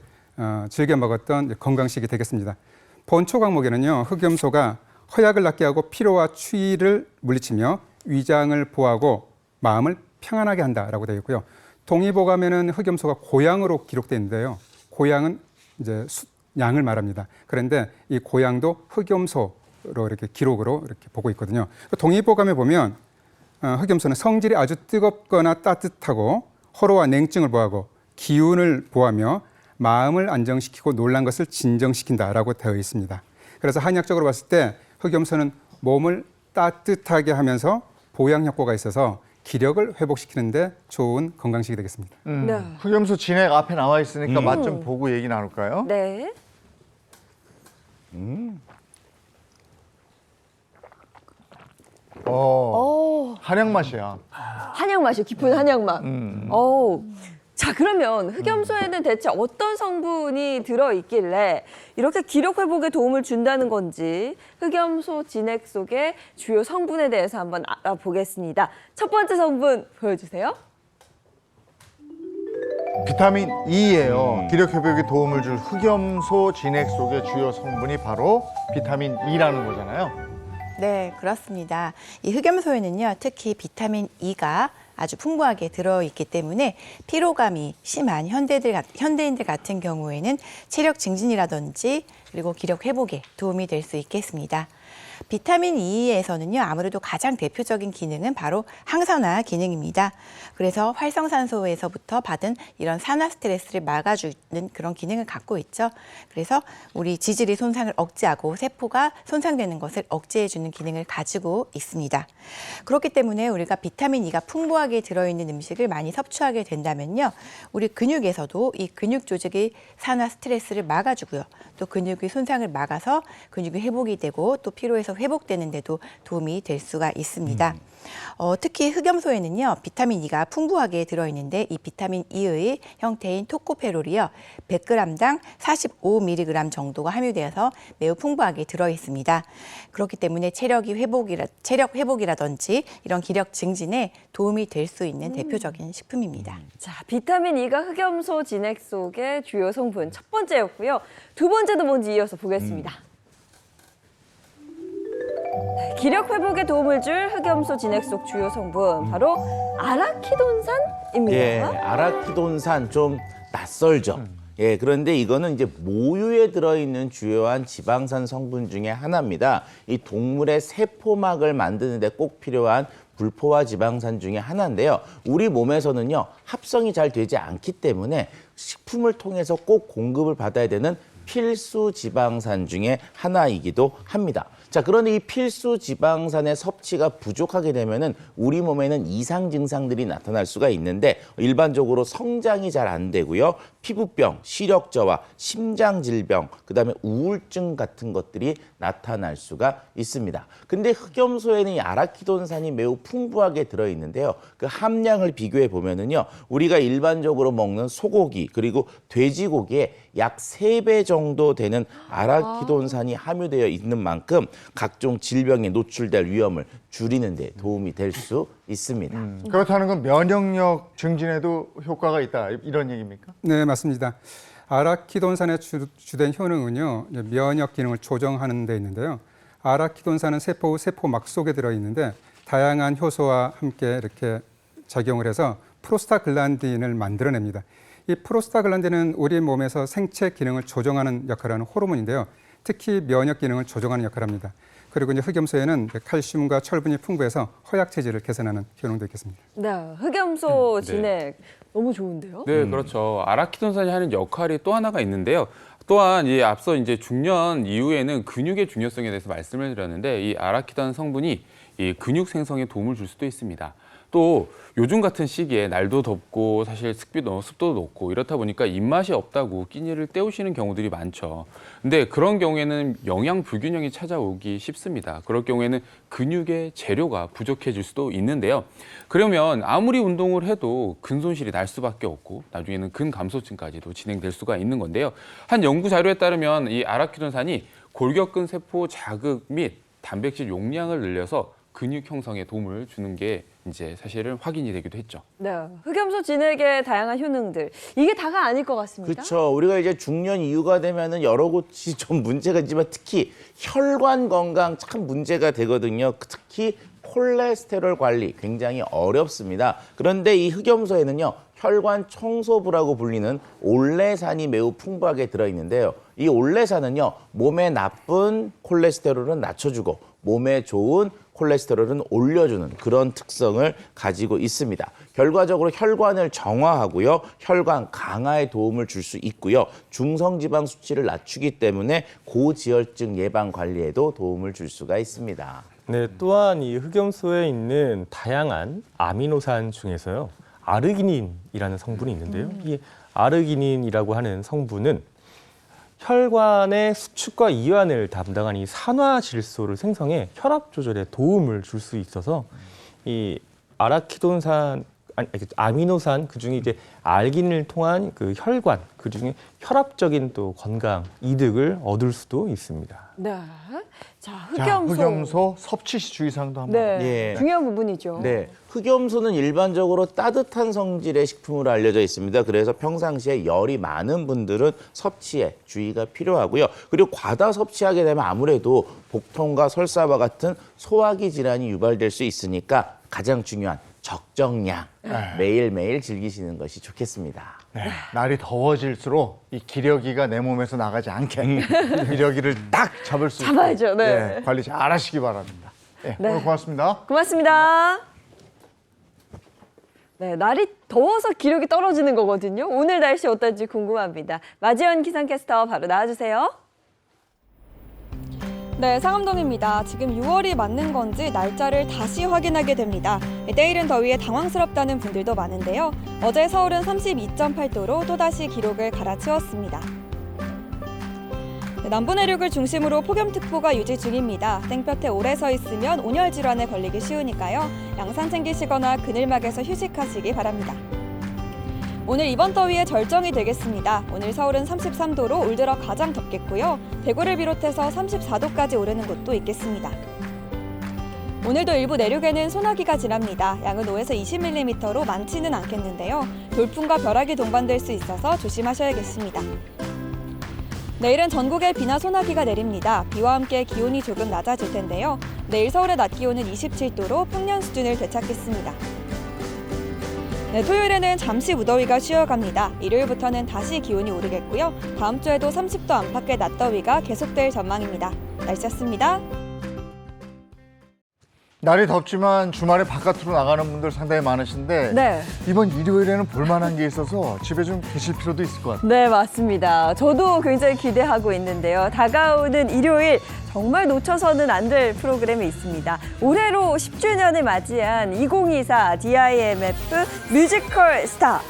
즐겨 먹었던 건강식이 되겠습니다. 본초 강목에는요, 흑염소가 허약을 낫게 하고 피로와 추위를 물리치며 위장을 보호하고 마음을 평안하게 한다라고 되어 있고요. 동의보감에는 흑염소가 고양으로 기록되어 있는데요. 고양은 이제 양을 말합니다. 그런데 이 고양도 흑염소로 이렇게 기록으로 이렇게 보고 있거든요. 동의보감에 보면 흑염소는 성질이 아주 뜨겁거나 따뜻하고 호로와 냉증을 보호하고 기운을 보호하며 마음을 안정시키고 놀란 것을 진정시킨다라고 되어 있습니다. 그래서 한의학적으로 봤을 때 흑염소는 몸을 따뜻하게 하면서 보양 효과가 있어서 기력을 회복시키는 데 좋은 건강식이 되겠습니다. 네. 흑염소 진액 앞에 나와 있으니까 맛 좀 보고 얘기 나눌까요? 네. 한약 맛이야. 한약 맛이요. 깊은 한약 맛. 자, 그러면 흑염소에는 대체 어떤 성분이 들어있길래 이렇게 기력 회복에 도움을 준다는 건지 흑염소 진액 속의 주요 성분에 대해서 한번 알아보겠습니다. 첫 번째 성분 보여주세요. 비타민 E예요. 기력 회복에 도움을 줄 흑염소 진액 속의 주요 성분이 바로 비타민 E라는 거잖아요. 네, 그렇습니다. 이 흑염소에는요, 특히 비타민 E가 아주 풍부하게 들어있기 때문에 피로감이 심한 현대인들 같은 경우에는 체력 증진이라든지 그리고 기력 회복에 도움이 될 수 있겠습니다. 비타민 E에서는요, 아무래도 가장 대표적인 기능은 바로 항산화 기능입니다. 그래서 활성산소에서부터 받은 이런 산화 스트레스를 막아주는 그런 기능을 갖고 있죠. 그래서 우리 지질의 손상을 억제하고 세포가 손상되는 것을 억제해주는 기능을 가지고 있습니다. 그렇기 때문에 우리가 비타민 E가 풍부하게 들어있는 음식을 많이 섭취하게 된다면요, 우리 근육에서도 이 근육 조직의 산화 스트레스를 막아주고요. 또 근육의 손상을 막아서 근육이 회복이 되고 또 피로에서 회복되는 데도 도움이 될 수가 있습니다. 특히 흑염소에는요, 비타민 E가 풍부하게 들어있는데 이 비타민 E의 형태인 토코페롤이요, 100g당 45mg 정도가 함유되어서 매우 풍부하게 들어있습니다. 그렇기 때문에 체력 회복이라든지 이런 기력 증진에 도움이 될 수 있는 대표적인 식품입니다. 자, 비타민 E가 흑염소 진액 속의 주요 성분 첫 번째였고요. 두 번째도 뭔지 이어서 보겠습니다. 기력 회복에 도움을 줄 흑염소 진액 속 주요 성분 바로 아라키돈산입니다. 예, 아라키돈산 좀 낯설죠. 예, 그런데 이거는 이제 모유에 들어있는 주요한 지방산 성분 중에 하나입니다. 이 동물의 세포막을 만드는 데 꼭 필요한 불포화 지방산 중에 하나인데요. 우리 몸에서는요, 합성이 잘 되지 않기 때문에 식품을 통해서 꼭 공급을 받아야 되는 필수 지방산 중에 하나이기도 합니다. 자, 그런데 이 필수 지방산의 섭취가 부족하게 되면은 우리 몸에는 이상 증상들이 나타날 수가 있는데 일반적으로 성장이 잘 안 되고요. 피부병, 시력 저하, 심장 질병, 그다음에 우울증 같은 것들이 나타날 수가 있습니다. 근데 흑염소에는 이 아라키돈산이 매우 풍부하게 들어 있는데요. 그 함량을 비교해 보면은요. 우리가 일반적으로 먹는 소고기 그리고 돼지고기에 약 3배 정도 되는 아라키돈산이 함유되어 있는 만큼 각종 질병에 노출될 위험을 줄이는 데 도움이 될 수 있습니다. 그렇다는 건 면역력 증진에도 효과가 있다, 이런 얘기입니까? 네, 맞습니다. 아라키돈산의 주된 효능은요, 이제 면역 기능을 조정하는 데 있는데요. 아라키돈산은 세포막 속에 들어있는데 다양한 효소와 함께 이렇게 작용을 해서 프로스타글란딘을 만들어냅니다. 이 프로스타글란딘은 우리 몸에서 생체 기능을 조정하는 역할을 하는 호르몬인데요. 특히 면역 기능을 조정하는 역할을 합니다. 그리고 이제 흑염소에는 칼슘과 철분이 풍부해서 허약 체질을 개선하는 효능도 있겠습니다. 네, 흑염소 진액 너무 좋은데요? 네, 그렇죠. 아라키돈산이 하는 역할이 또 하나가 있는데요. 또한 앞서 이제 중년 이후에는 근육의 중요성에 대해서 말씀을 드렸는데 이 아라키돈 성분이 이 근육 생성에 도움을 줄 수도 있습니다. 또 요즘 같은 시기에 날도 덥고 사실 습도도 높고 이렇다 보니까 입맛이 없다고 끼니를 때우시는 경우들이 많죠. 근데 그런 경우에는 영양 불균형이 찾아오기 쉽습니다. 그럴 경우에는 근육의 재료가 부족해질 수도 있는데요. 그러면 아무리 운동을 해도 근 손실이 날 수밖에 없고 나중에는 근 감소증까지도 진행될 수가 있는 건데요. 한 연구 자료에 따르면 이 아라키돈산이 골격근 세포 자극 및 단백질 용량을 늘려서 근육 형성에 도움을 주는 게 이제 사실은 확인이 되기도 했죠. 네, 흑염소 진액의 다양한 효능들 이게 다가 아닐 것 같습니다. 그렇죠. 우리가 이제 중년 이후가 되면은 여러 곳이 좀 문제가 있지만 특히 혈관 건강 참 문제가 되거든요. 특히 콜레스테롤 관리 굉장히 어렵습니다. 그런데 이 흑염소에는요, 혈관 청소부라고 불리는 올레산이 매우 풍부하게 들어있는데요. 이 올레산은요, 몸에 나쁜 콜레스테롤은 낮춰주고 몸에 좋은 콜레스테롤은 올려주는 그런 특성을 가지고 있습니다. 결과적으로 혈관을 정화하고요, 혈관 강화에 도움을 줄 수 있고요, 중성지방 수치를 낮추기 때문에 고지혈증 예방 관리에도 도움을 줄 수가 있습니다. 네, 또한 이 흑염소에 있는 다양한 아미노산 중에서요, 아르기닌이라는 성분이 있는데요. 이 아르기닌이라고 하는 성분은 혈관의 수축과 이완을 담당하는 이 산화 질소를 생성해 혈압 조절에 도움을 줄 수 있어서 이 아라키돈산 아미노산 그중에 이제 알기닌을 통한 그 혈관 그중에 혈압적인 또 건강 이득을 얻을 수도 있습니다. 네. 자, 흑염소. 흑염소 섭취 주의사항도 한번. 네. 중요한 부분이죠. 네. 흑염소는 일반적으로 따뜻한 성질의 식품으로 알려져 있습니다. 그래서 평상시에 열이 많은 분들은 섭취에 주의가 필요하고요. 그리고 과다 섭취하게 되면 아무래도 복통과 설사와 같은 소화기 질환이 유발될 수 있으니까 가장 중요한 적정량 매일매일 즐기시는 것이 좋겠습니다. 네. 날이 더워질수록 이 기러기가 내 몸에서 나가지 않게 기러기를 딱 잡을 수 있게 잡아야죠. 네. 관리 잘 하시기 바랍니다. 네, 네. 오늘 고맙습니다. 고맙습니다. 네, 날이 더워서 기력이 떨어지는 거거든요. 오늘 날씨 어떨지 궁금합니다. 마지원 기상캐스터 바로 나와주세요. 네, 상암동입니다. 지금 6월이 맞는 건지 날짜를 다시 확인하게 됩니다. 때이른 더위에 당황스럽다는 분들도 많은데요. 어제 서울은 32.8도로 또다시 기록을 갈아치웠습니다. 남부 내륙을 중심으로 폭염특보가 유지 중입니다. 땡볕에 오래 서 있으면 온열 질환에 걸리기 쉬우니까요. 양산 챙기시거나 그늘막에서 휴식하시기 바랍니다. 오늘 이번 더위의 절정이 되겠습니다. 오늘 서울은 33도로 올 들어 가장 덥겠고요. 대구를 비롯해서 34도까지 오르는 곳도 있겠습니다. 오늘도 일부 내륙에는 소나기가 지납니다. 양은 5에서 20mm로 많지는 않겠는데요. 돌풍과 벼락이 동반될 수 있어서 조심하셔야겠습니다. 내일은 전국에 비나 소나기가 내립니다. 비와 함께 기온이 조금 낮아질 텐데요. 내일 서울의 낮 기온은 27도로 평년 수준을 되찾겠습니다. 네, 토요일에는 잠시 무더위가 쉬어갑니다. 일요일부터는 다시 기온이 오르겠고요. 다음 주에도 30도 안팎의 낮더위가 계속될 전망입니다. 날씨였습니다. 날이 덥지만 주말에 바깥으로 나가는 분들 상당히 많으신데 네. 이번 일요일에는 볼만한 게 있어서 집에 좀 계실 필요도 있을 것 같아요. 네, 맞습니다. 저도 굉장히 기대하고 있는데요. 다가오는 일요일 정말 놓쳐서는 안 될 프로그램이 있습니다. 올해로 10주년을 맞이한 2024 DIMF 뮤지컬 스타.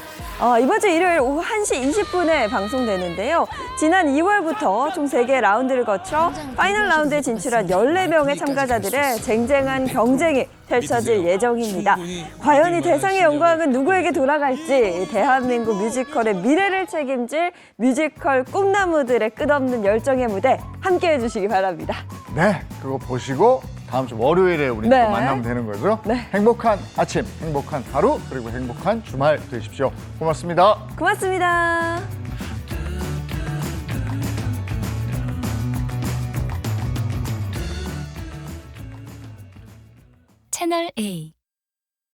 이번 주 일요일 오후 1시 20분에 방송되는데요. 지난 2월부터 총 3개 라운드를 거쳐 파이널 라운드에 진출한 14명의 참가자들의 쟁쟁한 경쟁이 펼쳐질 예정입니다. 과연 이 대상의 영광은 누구에게 돌아갈지 대한민국 뮤지컬의 미래를 책임질 뮤지컬 꿈나무들의 끝없는 열정의 무대 함께해 주시기 바랍니다. 네, 그거 보시고 다음 주 월요일에 우리 네. 또 만나면 되는 거죠. 네. 행복한 아침, 행복한 하루, 그리고 행복한 주말 되십시오. 고맙습니다. 고맙습니다. 채널 A